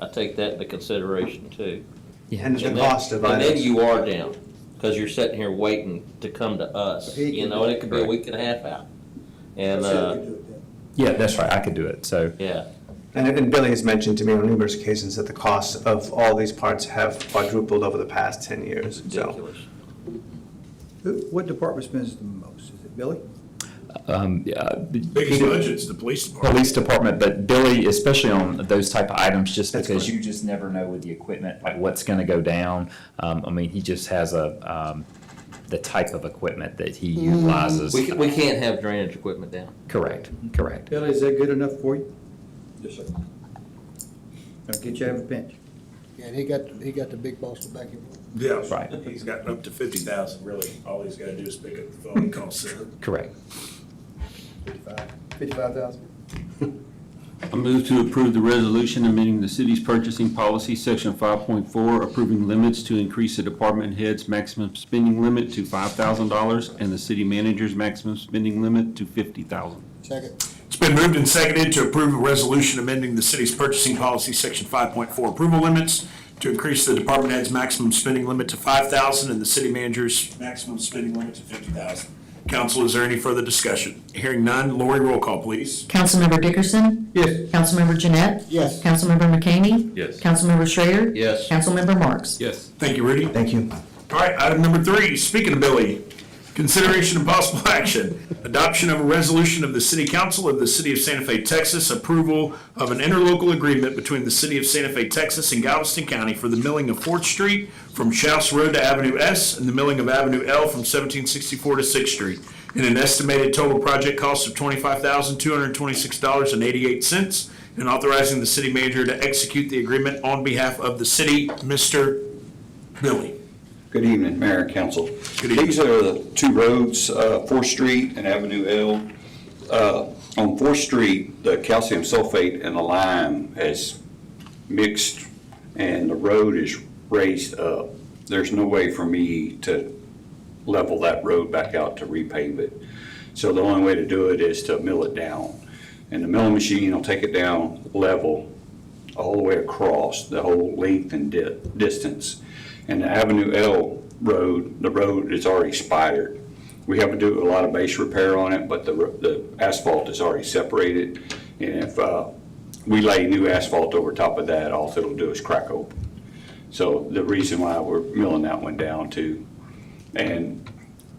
I take that into consideration too. Yeah. And the cost of items. And then you are down, because you're sitting here waiting to come to us, and it could be a week and a half out. And, yeah, that's right, I could do it, so. Yeah. And Billy has mentioned to me on numerous occasions that the cost of all these parts have quadrupled over the past 10 years. Ridiculous. What department spends the most? Is it Billy? Biggest budget's the police department. Police department, but Billy, especially on those type of items, just because you just never know with the equipment, like what's gonna go down. I mean, he just has the type of equipment that he utilizes. We can't have drainage equipment down. Correct. Billy, is that good enough for you? Yes, sir. I'll get you out of a pinch. Yeah, and he got the big boss to back him up. Yeah, Right. He's got up to 50,000, really. All he's gotta do is pick up the phone and call center. Correct. 55,000. I move to approve the resolution amending the city's purchasing policy, section 5.4, approving limits to increase the department head's maximum spending limit to $5,000 and the city manager's maximum spending limit to $50,000. Second. It's been moved and seconded to approve a resolution amending the city's purchasing policy, section 5.4, approval limits to increase the department head's maximum spending limit to $5,000 and the city manager's maximum spending limit to $50,000. Council, is there any further discussion? Hearing none, Lori, roll call, please. Councilmember Dickerson? Yes. Councilmember Jeanette? Yes. Councilmember McKamey? Yes. Councilmember Schrader? Yes. Councilmember Marks? Yes. Thank you, Rudy. Thank you. All right, item number 3, speaking of Billy, consideration of possible action, adoption of a resolution of the City Council of the City of Santa Fe, Texas, approval of an interlocal agreement between the City of Santa Fe, Texas and Galveston County for the milling of 4th Street from Schaus Road to Avenue S and the milling of Avenue L from 1764 to 6th Street in an estimated total project cost of $25,226.88 and authorizing the city manager to execute the agreement on behalf of the city. Mr. Billy. Good evening, Mayor and Council. Good evening. These are the two roads, 4th Street and Avenue L. On 4th Street, the calcium sulfate and the lime has mixed and the road is raised up. There's no way for me to level that road back out to repave it. So the only way to do it is to mill it down. And the milling machine will take it down level all the way across the whole length and distance. And the Avenue L road, the road is already spidered. We have to do a lot of base repair on it, but the asphalt is already separated. And if we lay new asphalt over top of that, all it'll do is crack open. So the reason why we're milling that one down too. And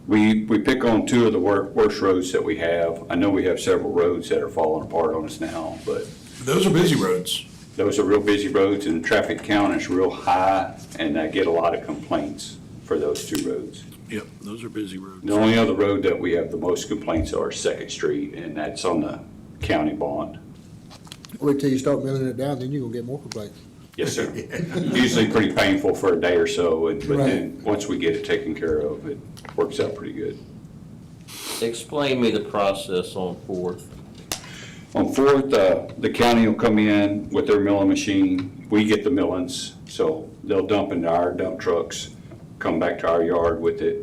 we pick on two of the worst roads that we have. I know we have several roads that are falling apart on us now, but Those are busy roads. those are real busy roads and the traffic count is real high and I get a lot of complaints for those two roads. Yep, those are busy roads. The only other road that we have the most complaints are 2nd Street and that's on the county bond. Wait till you start milling it down, then you're gonna get more complaints. Yes, sir. Usually pretty painful for a day or so, but Right. then once we get it taken care of, it works out pretty good. Explain me the process on 4th. On 4th, the county will come in with their milling machine. We get the millings, so they'll dump into our dump trucks, come back to our yard with it.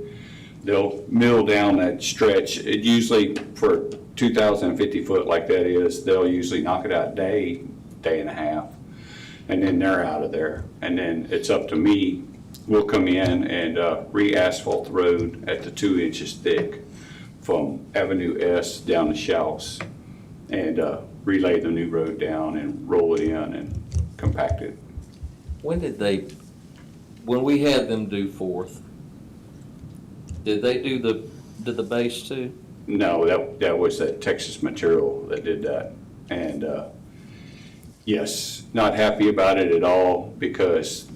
They'll mill down that stretch. It usually, for 2,050 foot like that is, they'll usually knock it out day and a half, and then they're out of there. And then it's up to me. We'll come in and re-asphalt the road at the 2 inches thick from Avenue S down to Schaus, and relay the new road down and roll it in and compact it. When we had them do 4th, did they do the base too? No, that was that Texas Material that did that. And yes, not happy about it at all because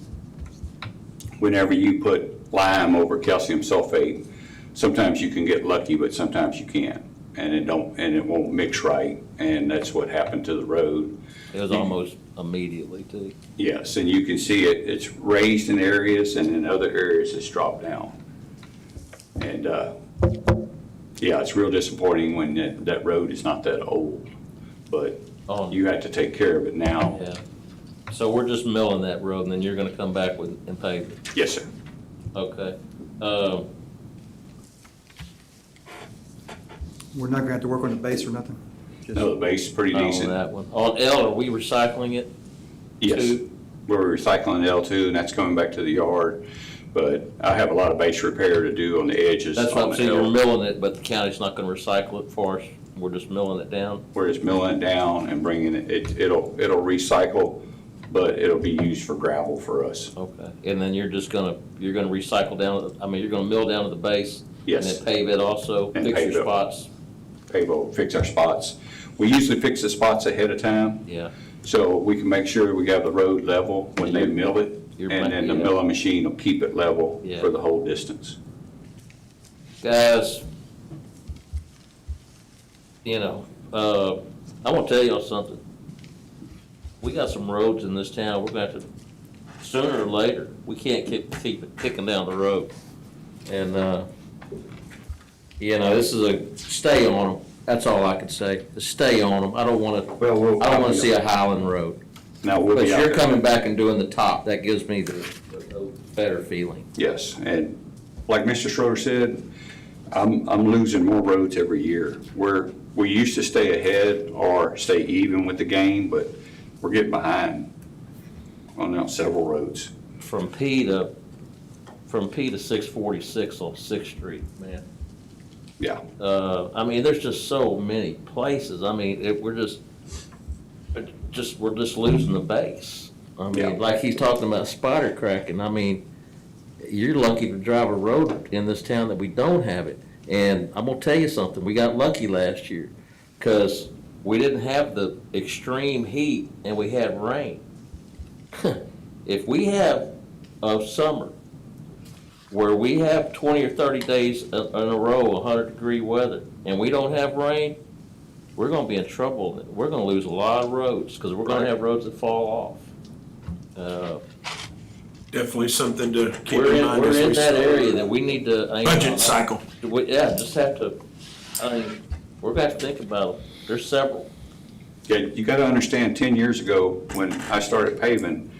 whenever you put lime over calcium sulfate, sometimes you can get lucky, but sometimes you can't. And it won't mix right, and that's what happened to the road. It was almost immediately too. Yes, and you can see it's raised in areas, and in other areas it's dropped down. And yeah, it's real disappointing when that road is not that old, but you have to take care of it now. Yeah. So we're just milling that road, and then you're gonna come back and pave it? Yes, sir. Okay. We're not gonna have to work on the base or nothing? No, the base is pretty decent. On that one. On L, are we recycling it? Yes, too? we're recycling L2, and that's coming back to the yard. But I have a lot of base repair to do on the edges. That's what on I'm the saying, L. you're milling it, but the county's not gonna recycle it for us, we're just milling it down? We're just milling it down and bringing it'll recycle, but it'll be used for gravel for us. Okay, and then you're gonna recycle down, you're gonna mill down to the base Yes. And then pave it also, And fix pave your it. spots. Pavo, fix our spots. We usually fix the spots ahead of time, Yeah. so we can make sure we have the road level when they mill it, You're and then the yeah. milling machine will keep it level Yeah. for the whole distance. Guys, you know, I want to tell y'all something. We got some roads in this town, we're going to have to, sooner or later, we can't keep it kicking down the road. And, you know, this is a, stay on them, that's all I can say, just stay on them. I don't want to, I don't want to see a Highland Road. Now, we'll But be out you're there. coming back and doing the top, that gives me the better feeling. Yes, and like Mr. Schroeder said, I'm losing more roads every year. We used to stay ahead or stay even with the game, but we're getting behind on several roads. From P to 646 on 6th Street, man. Yeah. I mean, there's just so many places. I mean, we're just losing the base. I mean, Yeah. like he's talking about spider cracking. I mean, you're lucky to drive a road in this town that we don't have it. And I'm gonna tell you something, we got lucky last year, because we didn't have the extreme heat and we had rain. If we have a summer where we have 20 or 30 days in a row, 100-degree weather, and we don't have rain, we're gonna be in trouble. We're gonna lose a lot of roads, because we're gonna have roads that fall off. Definitely something to keep We're in mind. in as we that start area that we need to. Budget cycle. Yeah, just have to, I mean, we're gonna have to think about it. There's several. Yeah, you gotta understand, 10 years ago, when I started paving,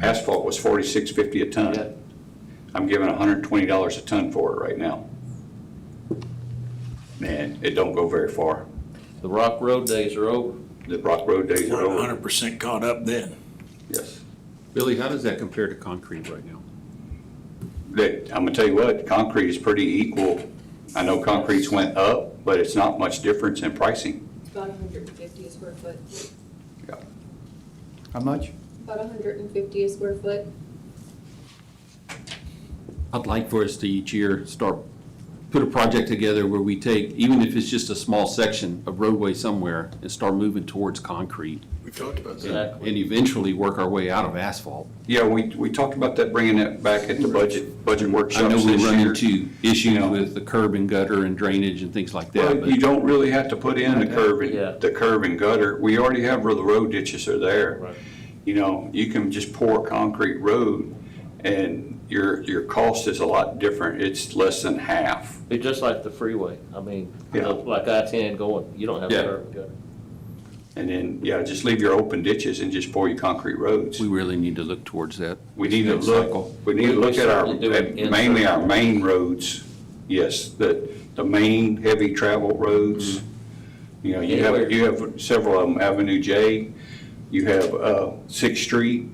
asphalt was $46.50 a ton. Yeah. I'm giving $120 a ton for it right now. Man, it don't go very far. The Rock Road days are over. The Rock Road days are We're over. 100% caught up then. Yes. Billy, how does that compare to concrete right now? I'm gonna tell you what, concrete is pretty equal. I know concrete's went up, but it's not much difference in pricing. About 150 a square foot. Yeah. How much? About 150 a square foot. I'd like for us to each year put a project together where we take, even if it's just a small section of roadway somewhere, and start moving towards concrete. We talked about that. Exactly. And eventually work our way out of asphalt. Yeah, we talked about that, bringing that back at the budget I workshops know we this run year. into issues with the curb and gutter and drainage and things like that, Well, you but don't really have to put in Yeah. the curb and gutter. We already have where the road ditches are there. Right. You know, you can just pour a concrete road and your cost is a lot different. It's less than half. It's just like the freeway. I mean, Yeah. like I-10 going, you don't have Yeah. curb and gutter. And then, yeah, just leave your open ditches and just pour your concrete roads. we really need to look towards that. We need to Next look, cycle. we need to look at certainly do it in- mainly our main roads. Yes, the main heavy travel roads. You know, Anywhere. you have several of them, Avenue J, you have 6th Street,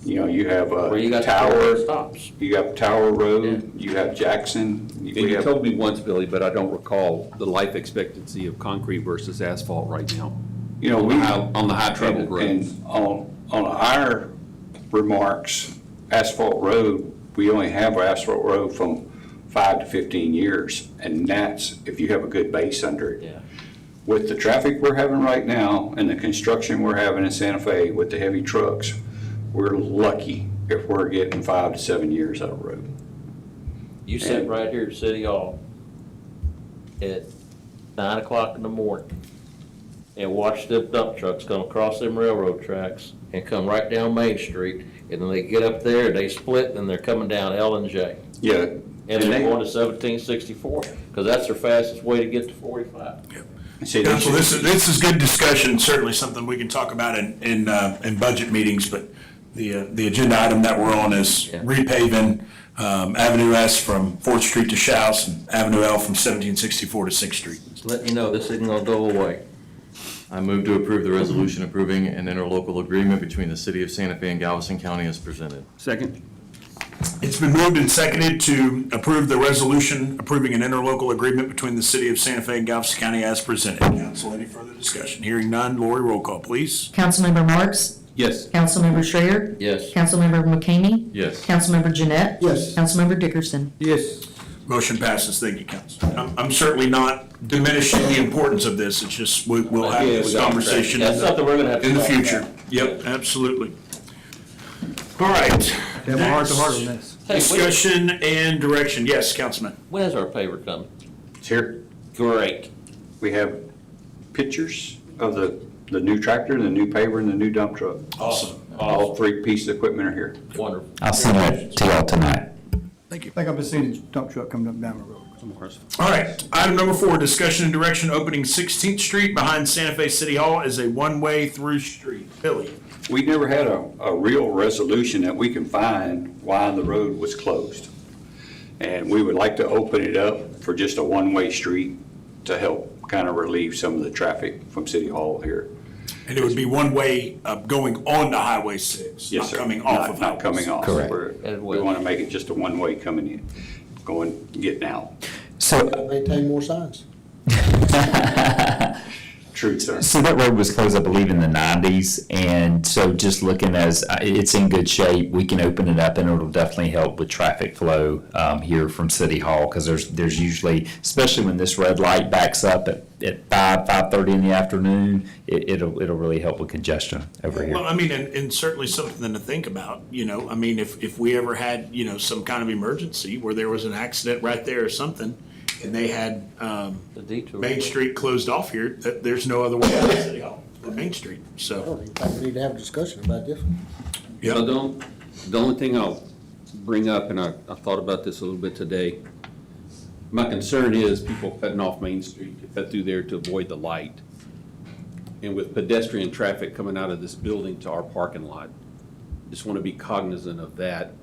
you know, you have Where you got the Tower, stops. you have Tower Road, you have Jackson. And we you have- told me once, Billy, but I don't recall the life expectancy of concrete versus asphalt right now. You know, On the high traveled roads. And on our remarks, asphalt road, we only have an asphalt road from 5 to 15 years, and that's if you have a good base under it. Yeah. With the traffic we're having right now and the construction we're having in Santa Fe with the heavy trucks, we're lucky if we're getting 5 to 7 years out of road. You sit And- right here at City Hall at 9 o'clock in the morning and watch them dump trucks come across them railroad tracks and come right down Main Street, and then they get up there, and they split, and they're coming down L and J. Yeah. And they're going to 1764, because that's their fastest way to get to 45. See, Council, this is good discussion, certainly something we can talk about in budget meetings, but the agenda item that we're on is repaving Avenue S from 4th Street to Shouse and Avenue L from 1764 to 6th Street. Just letting you know, this isn't gonna go away. I move to approve the resolution approving an interlocal agreement between the City of Santa Fe and Galveston County as presented. Second? It's been moved and seconded to approve the resolution approving an interlocal agreement between the City of Santa Fe and Galveston County as presented. Council, any further discussion? Hearing none, Lori, roll call, please. Councilmember Marks? Yes. Councilmember Strayer? Yes. Councilmember McKamey? Yes. Councilmember Jeanette? Yes. Councilmember Dickerson? Yes. Motion passes. Thank you, Council. I'm certainly not diminishing the importance of this. It's just, we'll have Yeah, this we got conversation That's something we're gonna have to in the talk future. about. Yep, absolutely. All right. Have a heart to heart on Next, this. Hey, discussion and direction. Yes, Councilman. when is our paper coming? It's here. Great. We have pictures of the new tractor, the new paver, and the new dump truck. Awesome. All three pieces of equipment are here. Wonderful. I'll send that to y'all tonight. Thank you. I think I've been seeing the dump truck coming up down the road. All right, item number 4, discussion and direction opening 16th Street behind Santa Fe City Hall as a one-way through street. Billy? We never had a real resolution that we can find why the road was closed. And we would like to open it up for just a one-way street to help kind of relieve some of the traffic from City Hall here. And it would be one way going on to Highway 6, Yes, not sir. coming off of Highway 6. Not coming off. Correct. We want to make it just a one-way coming in, going, getting out. So, Maintain more signs. Truth, sir. so that road was closed, I believe, in the 90s, and so just looking as, it's in good shape, we can open it up, and it'll definitely help with traffic flow here from City Hall, because there's usually, especially when this red light backs up at 5:30 in the afternoon, it'll really help with congestion over here. Well, I mean, and certainly something to think about, I mean, if we ever had, some kind of emergency where there was an accident right there or something, and they had The detour. Main Street closed off here, there's no other way out of City Hall than Main Street, I so. don't even think we need to have a discussion about this. Well, the only thing I'll bring up, and I thought about this a little bit today, my concern is people cutting off Main Street to cut through there to avoid the light. And with pedestrian traffic coming out of this building to our parking lot, just want to be cognizant of that.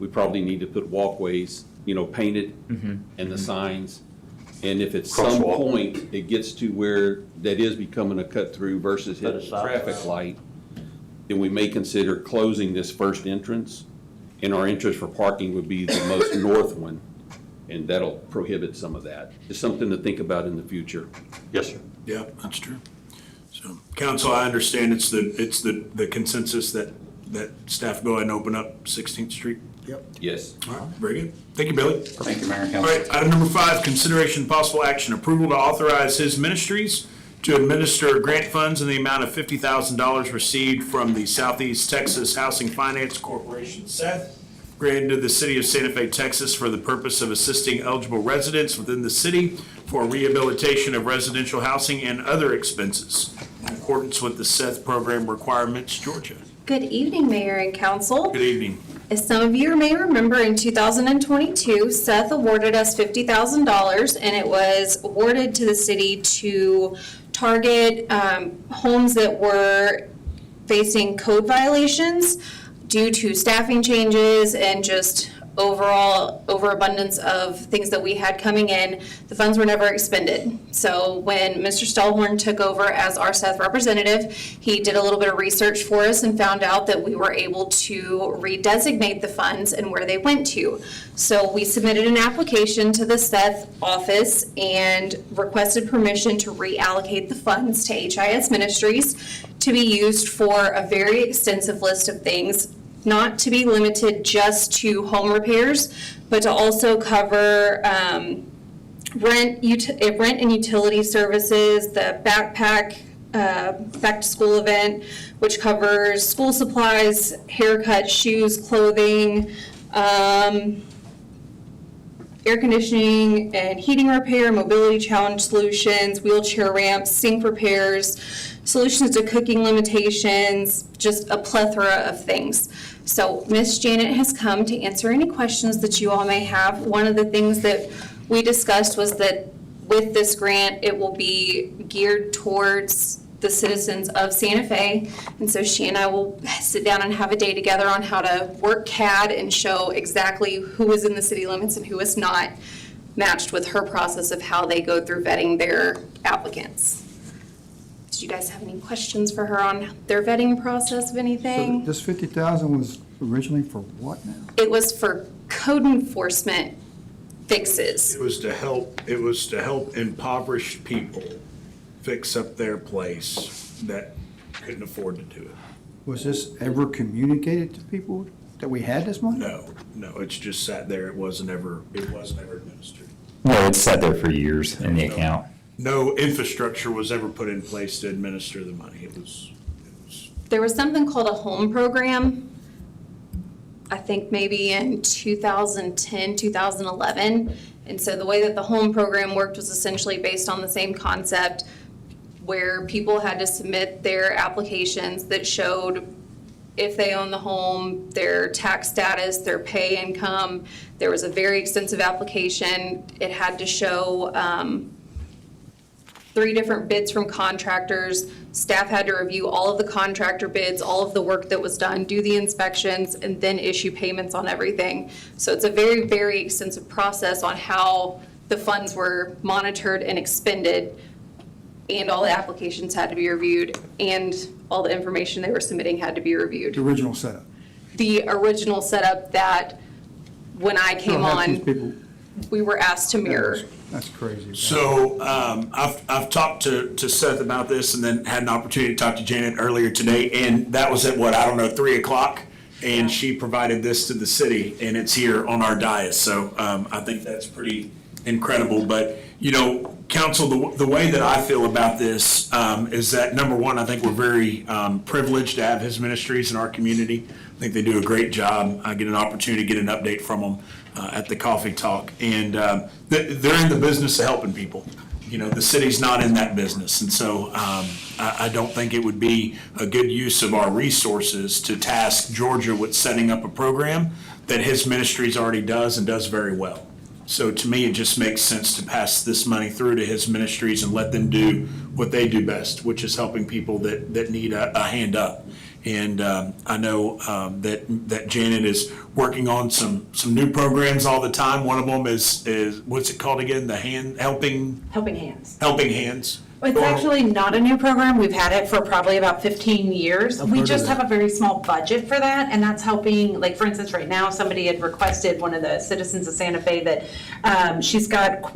We probably need to put walkways, painted, and the signs. And if at some Crosswalk. point it gets to where that is becoming a cut through versus Put a hitting a stop traffic sign. light, then we may consider closing this first entrance. And our entrance for parking would be the most north one, and that'll prohibit some of that. Just something to think about in the future. Yes, sir. Yeah, that's true. So, council, I understand it's the consensus that staff go ahead and open up 16th Street. Yes. All right, very good. Thank you, Billy. Thank you, Mayor and All Council. right, item number 5, consideration and possible action, approval to authorize his ministries to administer grant funds in the amount of $50,000 received from the Southeast Texas Housing Finance Corporation, SETH, granted to the city of Santa Fe, Texas, for the purpose of assisting eligible residents within the city for rehabilitation of residential housing and other expenses in accordance with the SETH program requirements. Georgia. Good evening, Mayor and Council. Good evening. As some of you may remember, in 2022, Seth awarded us $50,000, and it was awarded to the city to target homes that were facing code violations due to staffing changes and just overall overabundance of things that we had coming in. The funds were never expended. So when Mr. Stallhorn took over as our Seth representative, he did a little bit of research for us and found out that we were able to redesignate the funds and where they went to. So we submitted an application to the Seth office and requested permission to reallocate the funds to HIS Ministries to be used for a very extensive list of things, not to be limited just to home repairs, but to also cover rent and utility services, the backpack, back to school event, which covers school supplies, haircuts, shoes, clothing, air conditioning and heating repair, mobility challenge solutions, wheelchair ramps, sink repairs, solutions to cooking limitations, just a plethora of things. So Miss Janet has come to answer any questions that you all may have. One of the things that we discussed was that with this grant, it will be geared towards the citizens of Santa Fe. And so she and I will sit down and have a day together on how to work CAD and show exactly who is in the city limits and who is not, matched with her process of how they go through vetting their applicants. Did you guys have any questions for her on their vetting process of anything? So this 50,000 was originally for what now? It was for code enforcement fixes. It was to help impoverished people fix up their place that couldn't afford to do it. Was this ever communicated to people? that we had this month? No, it's just sat there. It wasn't ever administered. No, it's sat there for years in the account. No infrastructure was ever put in place to administer the money. It was There was something called a home program, I think maybe in 2010, 2011. And so the way that the home program worked was essentially based on the same concept, where people had to submit their applications that showed if they own the home, their tax status, their pay income. There was a very extensive application. It had to show 3 different bids from contractors. Staff had to review all of the contractor bids, all of the work that was done, do the inspections, and then issue payments on everything. So it's a very, very extensive process on how the funds were monitored and expended, and all the applications had to be reviewed, and all the information they were submitting had to be reviewed. The original setup. The original setup that, when I came Don't have these on, people- we were asked to mirror. That's crazy. So I've talked to Seth about this, and then had an opportunity to talk to Janet earlier today, and that was at 3 o'clock, and she provided this to the city, and it's here on our dais. So I think that's pretty incredible. But council, the way that I feel about this is that, number one, I think we're very privileged to have his ministries in our community. I think they do a great job. I get an opportunity to get an update from them at the coffee talk, and they're in the business of helping people. The city's not in that business, and so I don't think it would be a good use of our resources to task Georgia with setting up a program that his ministries already does and does very well. So to me, it just makes sense to pass this money through to his ministries and let them do what they do best, which is helping people that need a hand up. And I know that Janet is working on some new programs all the time. One of them is what's it called again? The Helping Hands. Helping Hands. It's actually not a new program. We've had it for probably about 15 years. We just have a very small budget for that, and that's helping, like, for instance, right now, somebody had requested, one of the citizens of Santa Fe, that she's got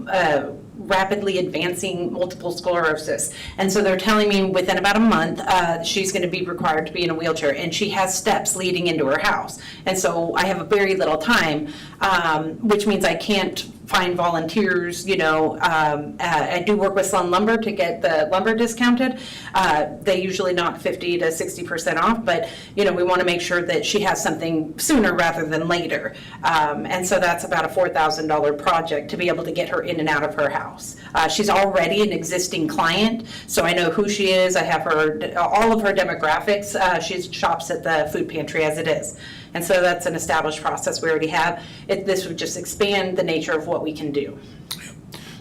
rapidly advancing multiple sclerosis. And so they're telling me within about a month, she's going to be required to be in a wheelchair, and she has steps leading into her house. And so I have a very little time, which means I can't find volunteers. I do work with Sun Lumber to get the lumber discounted. They usually knock 50 to 60% off, but we want to make sure that she has something sooner rather than later. And so that's about a $4,000 project to be able to get her in and out of her house. She's already an existing client, so I know who she is. I have all of her demographics. She shops at the food pantry as it is. And so that's an established process we already have. This would just expand the nature of what we can do.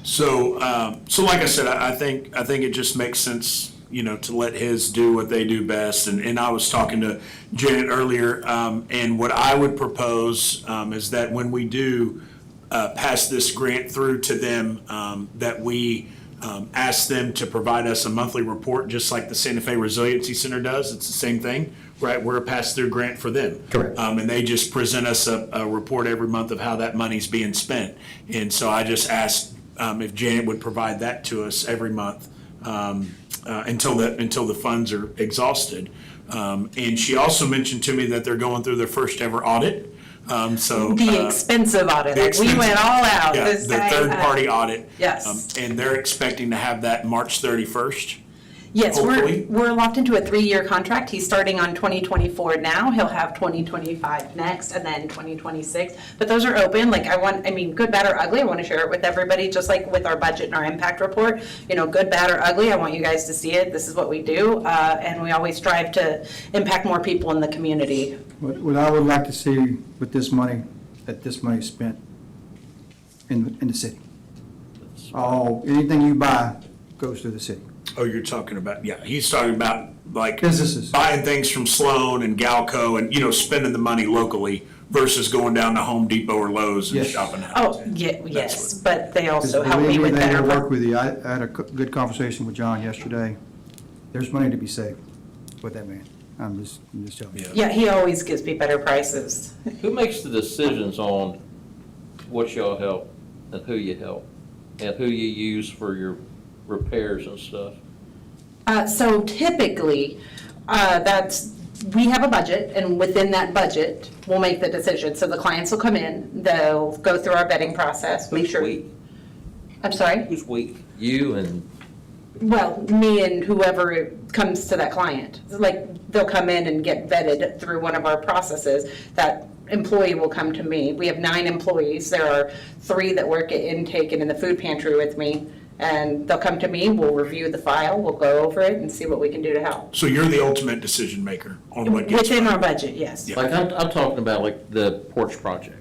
So like I said, I think it just makes sense, to let his do what they do best. And I was talking to Janet earlier, and what I would propose is that when we do pass this grant through to them, that we ask them to provide us a monthly report, just like the Santa Fe Resiliency Center does. It's the same thing, right? We're a pass-through grant for them. Correct. And they just present us a report every month of how that money's being spent. And so I just asked if Janet would provide that to us every month until the funds are exhausted. And she also mentioned to me that they're going through their first ever audit. The expensive audit, we went all out. Yeah, This the guy, third-party audit. Yes. And they're expecting to have that March 31st. Yes, hopefully. we're locked into a 3-year contract. He's starting on 2024 now. He'll have 2025 next, and then 2026. But those are open. Good, bad, or ugly. I want to share it with everybody, just like with our budget and our impact report. Good, bad, or ugly. I want you guys to see it. This is what we do, and we always strive to impact more people in the community. What I would like to see with this money, that this money is spent in the city. Anything you buy goes to the city. Oh, you're talking about, he's talking about like businesses buying things from Sloan and Galco and, spending the money locally versus going down to Home Depot or Lowe's and shopping at. Oh, yes, but they also help me with I that. work with you. I had a good conversation with John yesterday. There's money to be saved with that man. I'm just telling you. Yeah, he always gives me better prices. Who makes the decisions on what y'all help and who you help and who you use for your repairs and stuff? So typically, that's we have a budget, and within that budget, we'll make the decision. So the clients will come in, they'll go through our vetting process, make sure. I'm sorry? Who's we? You and, Well, me and whoever comes to that client. Like, they'll come in and get vetted through one of our processes. That employee will come to me. We have 9 employees. There are 3 that work at intake and in the food pantry with me. And they'll come to me, we'll review the file, we'll go over it and see what we can do to help. So you're the ultimate decision maker on what gets. Within our budget, yes. like, I'm talking about like the porch project.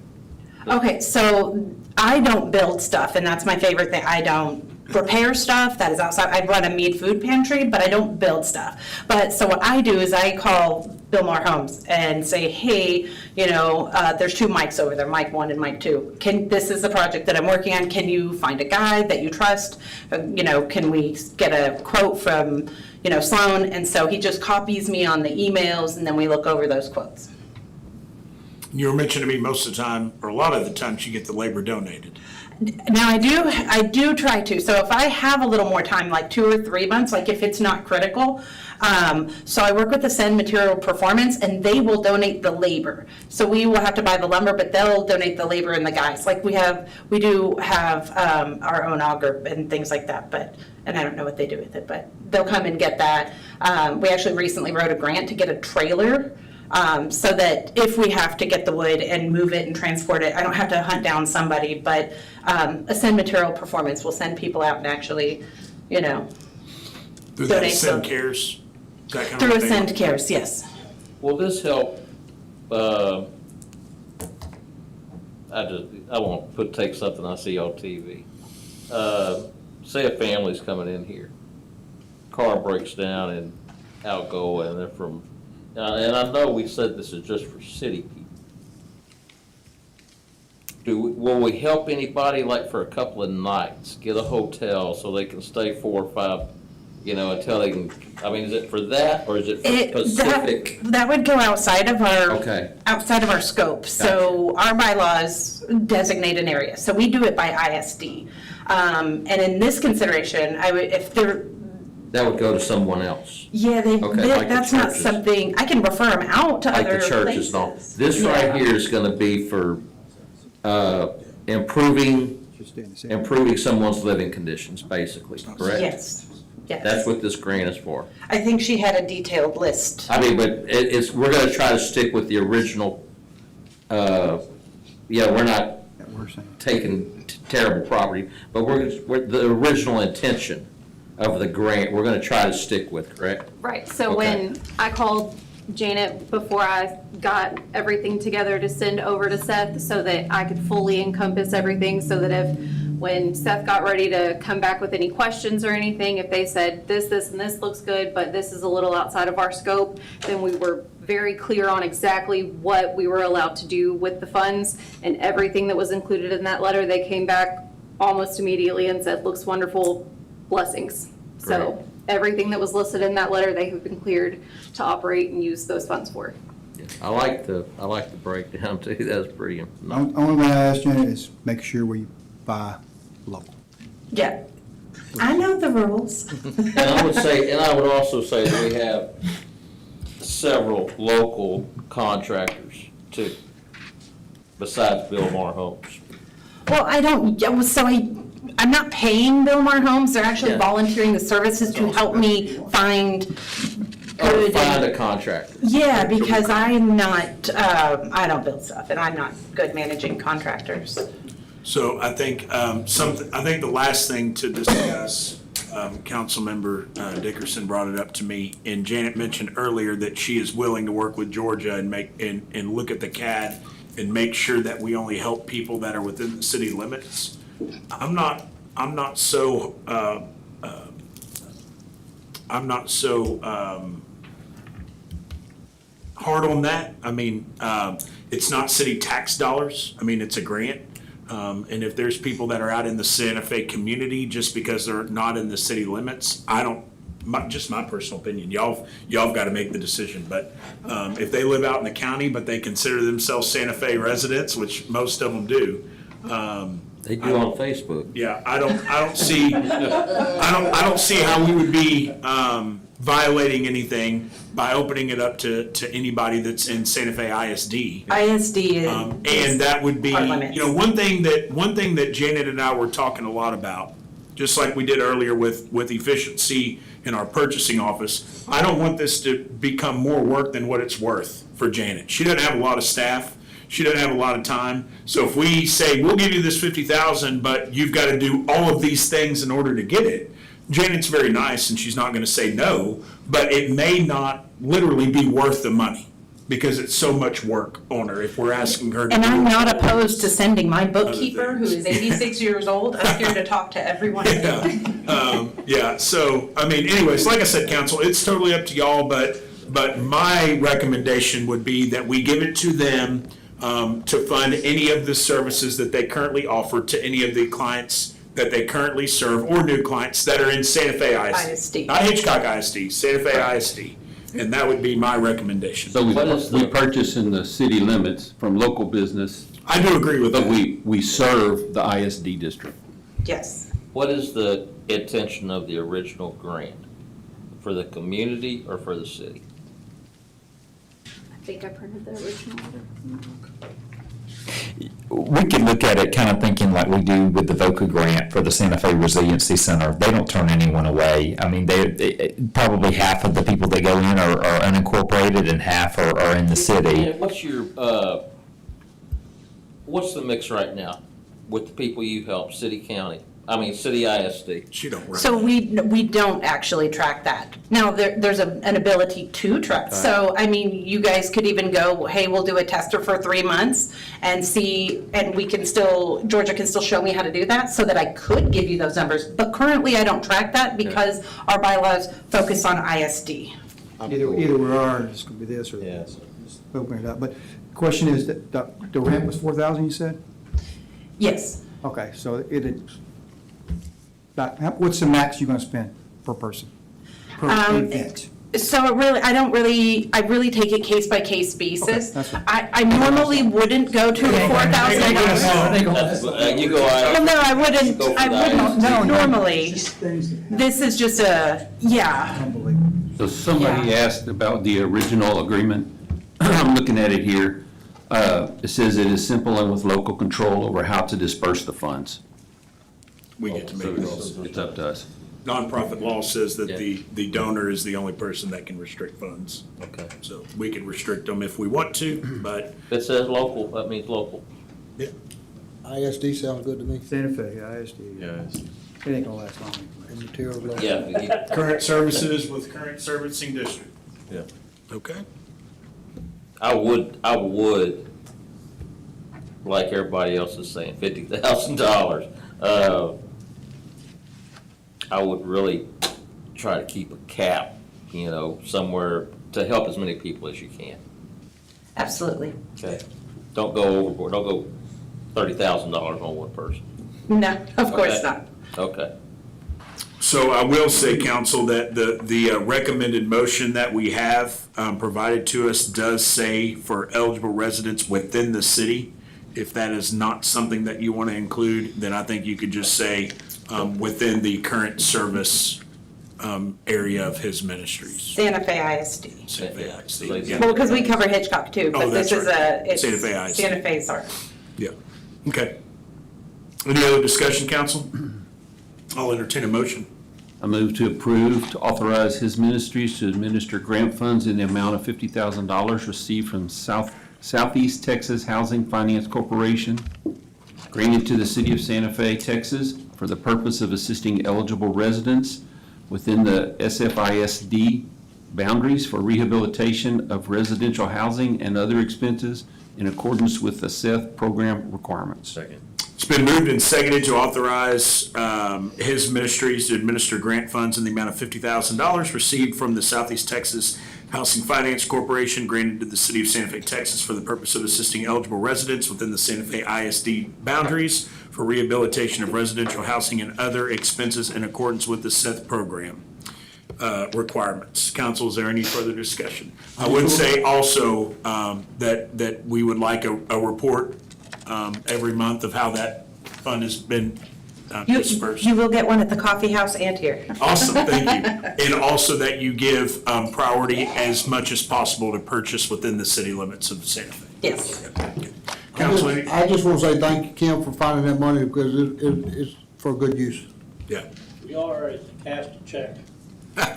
Okay, so I don't build stuff, and that's my favorite thing. I don't repair stuff, that is outside. I run a meat food pantry, but I don't build stuff. But, so what I do is I call Bill Maher Homes and say, hey, you know, there's 2 mics over there, mic 1 and mic 2. This is the project that I'm working on. Can you find a guy that you trust? You know, can we get a quote from, you know, Sloan? And so he just copies me on the emails, and then we look over those quotes. You were mentioning to me most of the time, or a lot of the times, you get the labor donated. Now, I do try to. So if I have a little more time, like 2 or 3 months, like if it's not critical, so I work with the Send Material Performance, and they will donate the labor. So we will have to buy the lumber, but they'll donate the labor and the guys. Like we do have our own auger and things like that, and I don't know what they do with it, but they'll come and get that. We actually recently wrote a grant to get a trailer. So that if we have to get the wood and move it and transport it, I don't have to hunt down somebody, but Ascend Material Performance will send people out and actually, you know, Through that donate Ascend some. Cares, that kind Through of thing? Ascend Cares, yes. Will this help, I won't take something I see on TV. Say a family's coming in here, car breaks down in Algoa, and they're from, and I know we said this is just for city people. Will we help anybody, like for a couple of nights, get a hotel so they can stay 4 or 5, you know, until they can, I mean, is it for that, or is it for specific? That would go outside of our, Okay. outside of our scope. So our bylaws designate an area, so we do it by ISD. And in this consideration, if they're, That would go to someone else. yeah, Okay, like the that's not churches. something, I can refer them out to Like other the churches and all. places. This right Yeah. here is gonna be for, improving someone's living conditions, basically, correct? Yes, yes. That's what this grant is for. I think she had a detailed list. I mean, but we're gonna try to stick with the original, we're not taking terrible property, but we're the original intention of the grant, we're gonna try to stick with, correct? Right, so Okay. when I called Janet before I got everything together to send over to Seth so that I could fully encompass everything, so that when Seth got ready to come back with any questions or anything, if they said this, and this looks good, but this is a little outside of our scope, then we were very clear on exactly what we were allowed to do with the funds, and everything that was included in that letter, they came back almost immediately and said, looks wonderful, blessings. So everything that was listed in that letter, they have been cleared to operate and use those funds for. I like the breakdown too, that's pretty. Only thing I ask Janet is make sure we buy local. Yeah. I know the rules. And I would also say that we have several local contractors too, besides Bill Maher Homes. Well, I'm not paying Bill Maher Homes, they're actually Yeah. volunteering the services to help me find Or good. find a contractor. Yeah, because I'm not, I don't build stuff, and I'm not good managing contractors. So I think I think the last thing to discuss, Councilmember Dickerson brought it up to me, and Janet mentioned earlier that she is willing to work with Georgia and look at the CAD and make sure that we only help people that are within the city limits. I'm not so hard on that. I mean, it's not city tax dollars. I mean, it's a grant. And if there's people that are out in the Santa Fe community just because they're not in the city limits, just my personal opinion, y'all got to make the decision. But if they live out in the county, but they consider themselves Santa Fe residents, which most of them do. They do on Facebook. Yeah, I don't see how we would be violating anything by opening it up to anybody that's in Santa Fe ISD. ISD is. And that would be, Hard limits. one thing that Janet and I were talking a lot about, just like we did earlier with efficiency in our purchasing office, I don't want this to become more work than what it's worth for Janet. She doesn't have a lot of staff. She doesn't have a lot of time. So if we say, we'll give you this $50,000, but you've got to do all of these things in order to get it, Janet's very nice and she's not going to say no, but it may not literally be worth the money because it's so much work on her if we're asking her to And do I'm not all opposed to sending my bookkeeper, other who things. is 86 years old, up here to talk to everyone. Yeah, so, I mean, anyways, like I said, council, it's totally up to y'all, but my recommendation would be that we give it to them to fund any of the services that they currently offer to any of the clients that they currently serve or new clients that are in Santa Fe ISD. ISD. Not Hitchcock ISD, Santa Fe ISD. And that would be my recommendation. So we purchase in the city limits from local business. I do agree with But that. we serve the ISD district. Yes. What is the intention of the original grant? For the community or for the city? I think I printed the original order. We could look at it kind of thinking like we do with the VOCA grant for the Santa Fe Resiliency Center. They don't turn anyone away. I mean, probably half of the people that go in are unincorporated and half are in the city. And what's your, what's the mix right now with the people you help, city, county? I mean, city ISD? She don't So we don't actually track that. Now, there's an ability to track. So, I mean, you guys could even go, hey, we'll do a tester for 3 months and see, and we can still, Georgia can still show me how to do that so that I could give you those numbers. But currently, I don't track that because our bylaws focus on ISD. Either we are, it's gonna be this or Yes. just open it up. But the question is, that the rent was 4,000, you said? Yes. Okay, so what's the max you're gonna spend per person? Per event? So I really take it case by case basis. Okay, that's fine. I normally wouldn't go to the $4,000. You go out. Well, no, I wouldn't, Go for I that. wouldn't normally. This is just yeah. Unbelievable. So somebody asked about the original agreement. I'm looking at it here. It says it is simple and with local control over how to disperse the funds. We get to make those. It's up to us. Nonprofit law says that Yeah. the donor is the only person that can restrict funds. Okay. So we can restrict them if we want to, but If it says local, that means local. ISD sounds good to me, Santa Fe, ISD. Yes. It ain't gonna last long. and material law. Yeah. we get- current services with current servicing district. Yeah. Okay. I would, like everybody else is saying, $50,000. I would really try to keep a cap, somewhere to help as many people as you can. Absolutely. Okay? Don't go overboard. Don't go $30,000 on one person. No, of course Okay. not. Okay. So I will say, council, that the recommended motion that we have provided to us does say for eligible residents within the city. If that is not something that you want to include, then I think you could just say within the current service area of his ministries. Santa Fe ISD. Santa Fe ISD. Yeah. Well, because we cover Hitchcock too, Oh, but this that's is right. it's Santa Fe ISD. Santa Fe, sorry. Yeah, okay. Any other discussion, council? I'll entertain a motion. I move to approve to authorize his ministries to administer grant funds in the amount of $50,000 received from Southeast Texas Housing Finance Corporation, granted to the city of Santa Fe, Texas, for the purpose of assisting eligible residents within the SFISD boundaries for rehabilitation of residential housing and other expenses in accordance with the SETH program requirements. Second. It's been moved and seconded to authorize his ministries to administer grant funds in the amount of $50,000 received from the Southeast Texas Housing Finance Corporation, granted to the city of Santa Fe, Texas, for the purpose of assisting eligible residents within the Santa Fe ISD boundaries for rehabilitation of residential housing and other expenses in accordance with the SETH program requirements. Council, is there any further discussion? I would say also that we would like a report every month of how that fund has been dispersed. You will get one at the coffee house and here. Awesome, thank you. And also that you give priority as much as possible to purchase within the city limits of Santa Fe. Yes. Councilman? I just want to say thank you, Kim, for finding that money because it's for good use. Yeah. We already cast a check. But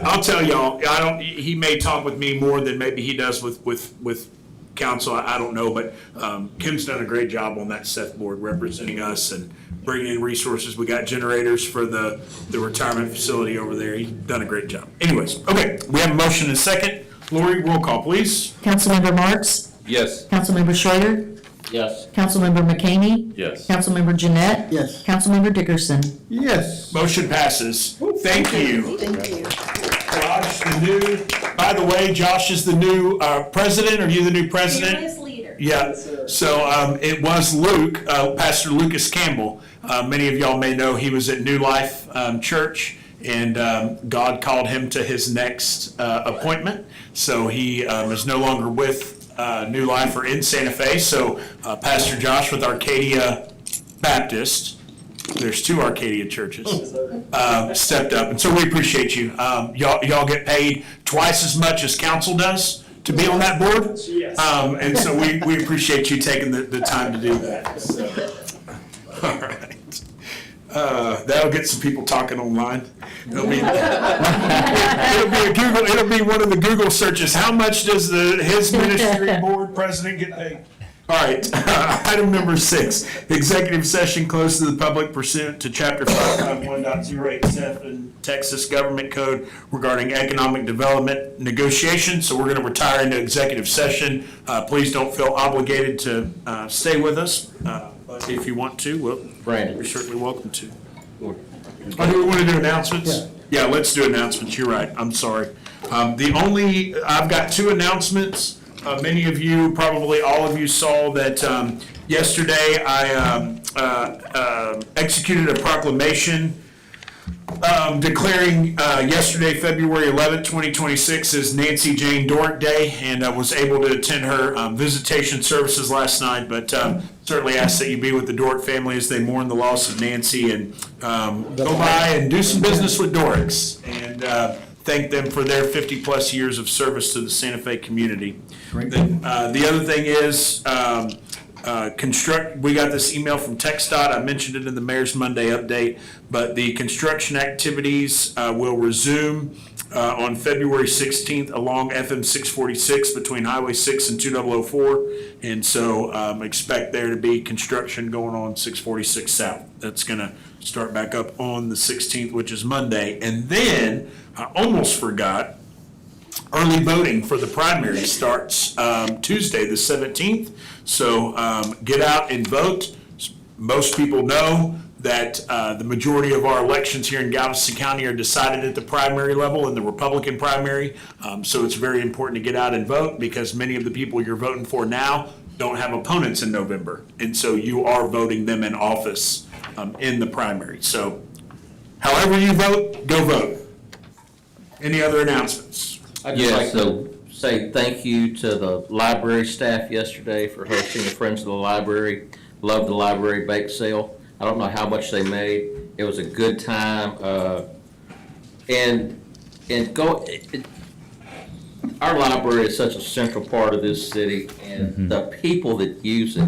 I'll tell y'all, he may talk with me more than maybe he does with council, I don't know, but Kim's done a great job on that Seth board representing us and bringing in resources. We got generators for the retirement facility over there. He's done a great job. Anyways, okay, we have a motion and a second. Lori, roll call, please. Councilmember Marks? Yes. Councilmember Schrader? Yes. Councilmember McKamey? Yes. Councilmember Jeanette? Yes. Councilmember Dickerson? Yes. Motion passes. Thank you. Thank you. Josh, by the way, Josh is the new president. Are you the new president? Fearless leader. Yeah, so it was Luke, Pastor Lucas Campbell. Many of y'all may know he was at New Life Church, and God called him to his next appointment. So he is no longer with New Life or in Santa Fe. So Pastor Josh with Arcadia Baptist, there's 2 Arcadia churches, stepped up. And so we appreciate you. Y'all get paid twice as much as council does to be on that board. And so we appreciate you taking the time to do that. So, all right. That'll get some people talking online. It'll be one of the Google searches. How much does his ministry board president get paid? All right, item number 6, executive session closed to the public pursuant to Chapter 551.087 Texas Government Code regarding economic development negotiations. So we're going to retire into executive session. Please don't feel obligated to stay with us, but if you want to, you're certainly welcome to. Oh, do we want to do announcements? Yeah, let's do announcements. You're right. I'm sorry. I've got 2 announcements. Many of you, probably all of you, saw that yesterday I executed a proclamation declaring yesterday, February 11th, 2026, as Nancy Jane Dorick Day, and I was able to attend her visitation services last night, but certainly ask that you be with the Dorick family as they mourn the loss of Nancy, and go by and do some business with Doricks, and thank them for their 50-plus years of service to the Santa Fe community. The other thing is, we got this email from TxDOT. I mentioned it in the Mayor's Monday update, but the construction activities will resume on February 16th along FM 646 between Highway 6 and 2004. And so expect there to be construction going on 646 South. That's going to start back up on the 16th, which is Monday. And then, I almost forgot, early voting for the primary starts Tuesday, the 17th. So get out and vote. Most people know that the majority of our elections here in Galveston County are decided at the primary level in the Republican primary. So it's very important to get out and vote because many of the people you're voting for now don't have opponents in November. And so you are voting them in office in the primary. So however you vote, go vote. Any other announcements? I'd just like to say thank you to the library staff yesterday for hosting the Friends of the Library. Loved the library bake sale. I don't know how much they made. It was a good time. Our library is such a central part of this city, and the people that use it.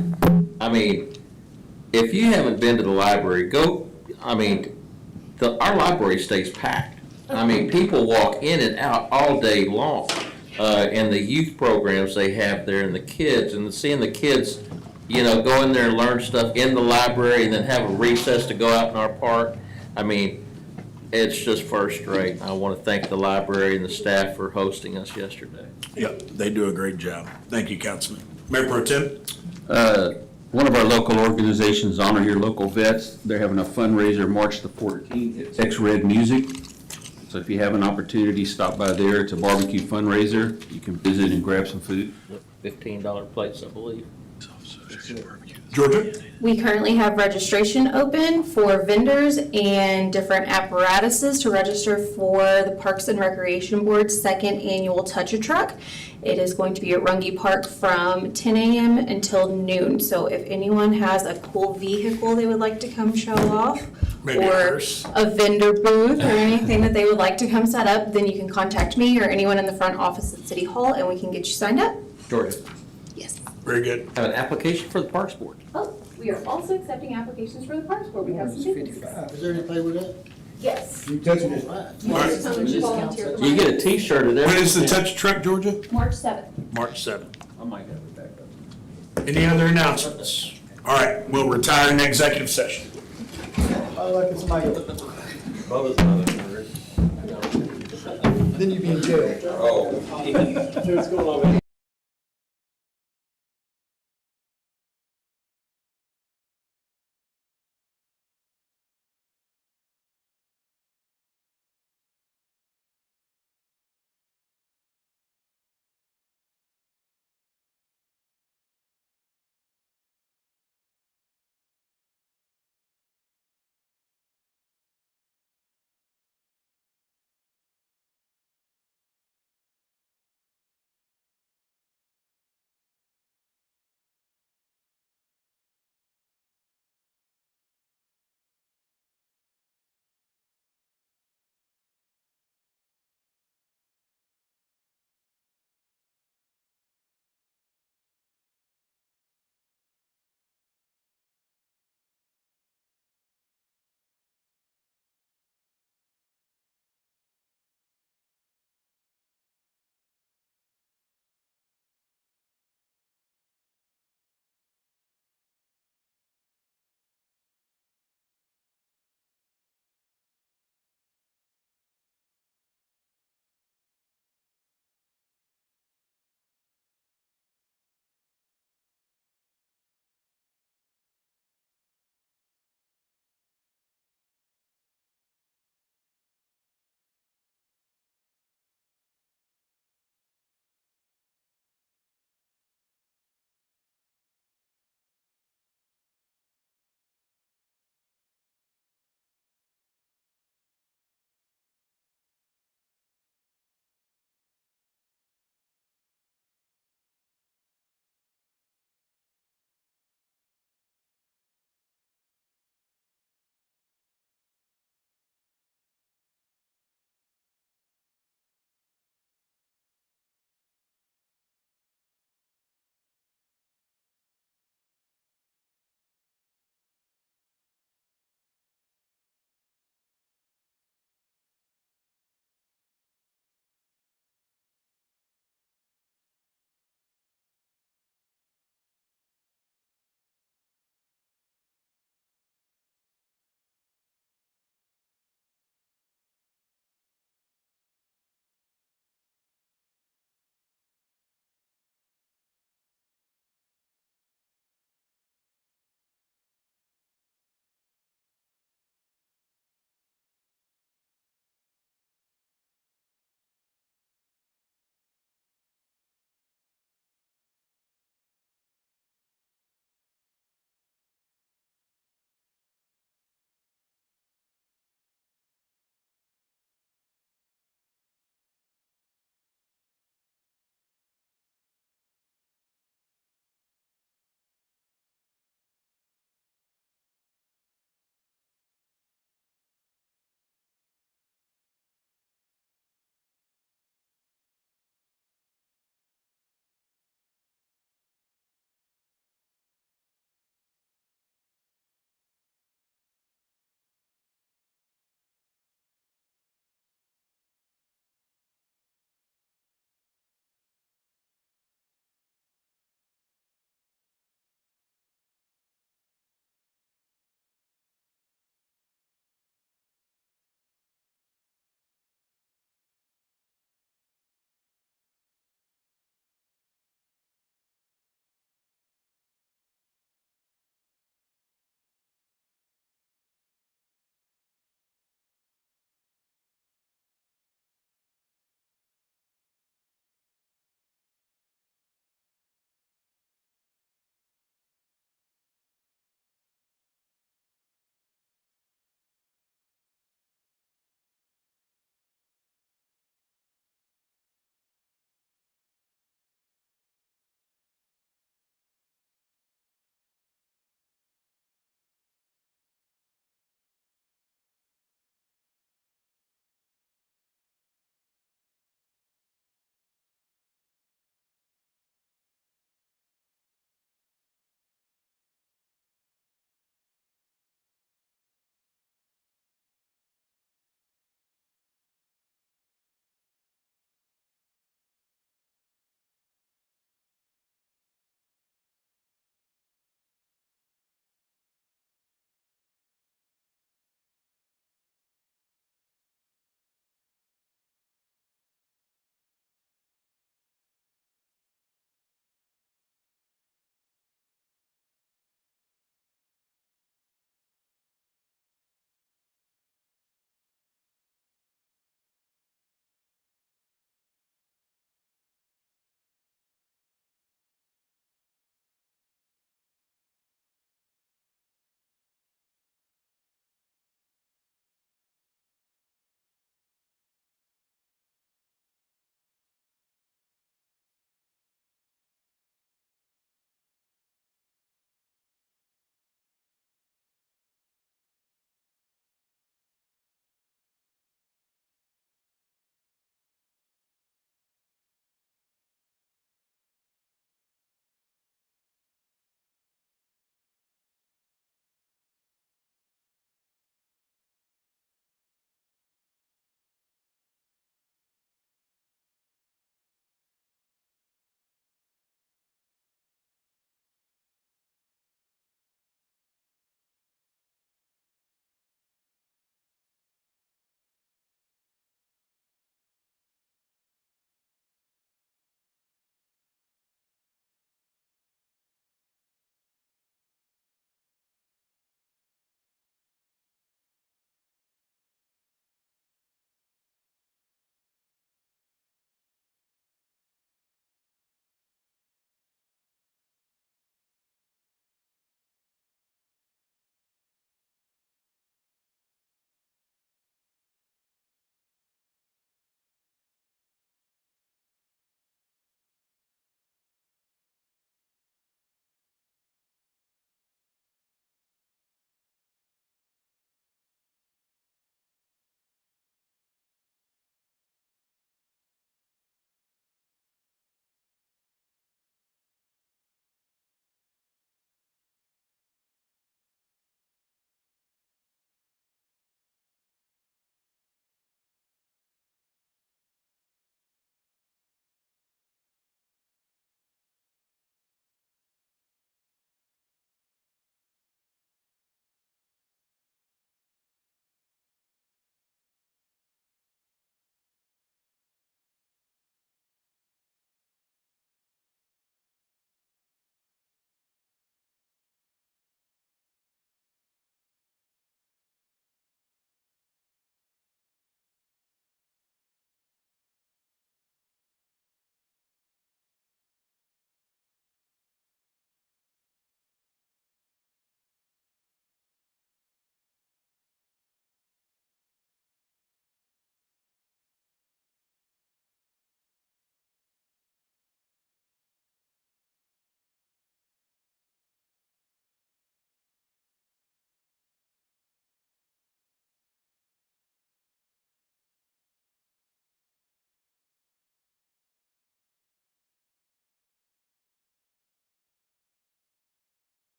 I mean, if you haven't been to the library, go. I mean, our library stays packed. I mean, people walk in and out all day long. And the youth programs they have there, and the kids, and seeing the kids, go in there and learn stuff in the library, and then have a recess to go out in our park. I mean, it's just first rate. I want to thank the library and the staff for hosting us yesterday. Yep, they do a great job. Thank you, Councilman. Mayor Pro Tem? One of our local organizations, Honor Your Local Vets, they're having a fundraiser March the 14th. It's X-Red Music. So if you have an opportunity, stop by there. It's a barbecue fundraiser. You can visit and grab some food. $15 plates, I believe. Georgia? We currently have registration open for vendors and different apparatuses to register for the Parks and Recreation Board's second annual Touch-A-Truck. It is going to be at Runge Park from 10 a.m. until noon. So if anyone has a cool vehicle they would like to come show off, Maybe a or hearse. a vendor booth or anything that they would like to come set up, then you can contact me or anyone in the front office at City Hall and we can get you signed up. Georgia, Very good. have an application for the Parks Board. Oh, we are also accepting applications for the Parks Board. We have some vacancies. Is there anything with that? Yes. You touching it? Yes, someone should volunteer for You mine. get a T-shirt of that. When is the touch truck, Georgia? March 7th. March 7th. I might have it back up. Any other announcements? All right, we'll retire in executive session. I like it's my, Bubba's not a nerd. then you be in jail. Oh.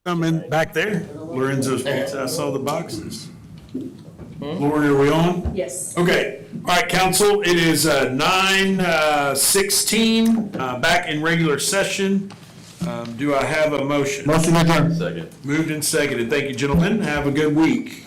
Coming back there, Lorenzo's Pizza, I saw the boxes. Lori, are we on? Yes. Okay, all right, council, it is 9:16, back in regular session. Do I have a motion? Motion adjourned. Second. Moved and seconded. Thank you, gentlemen. Have a good week.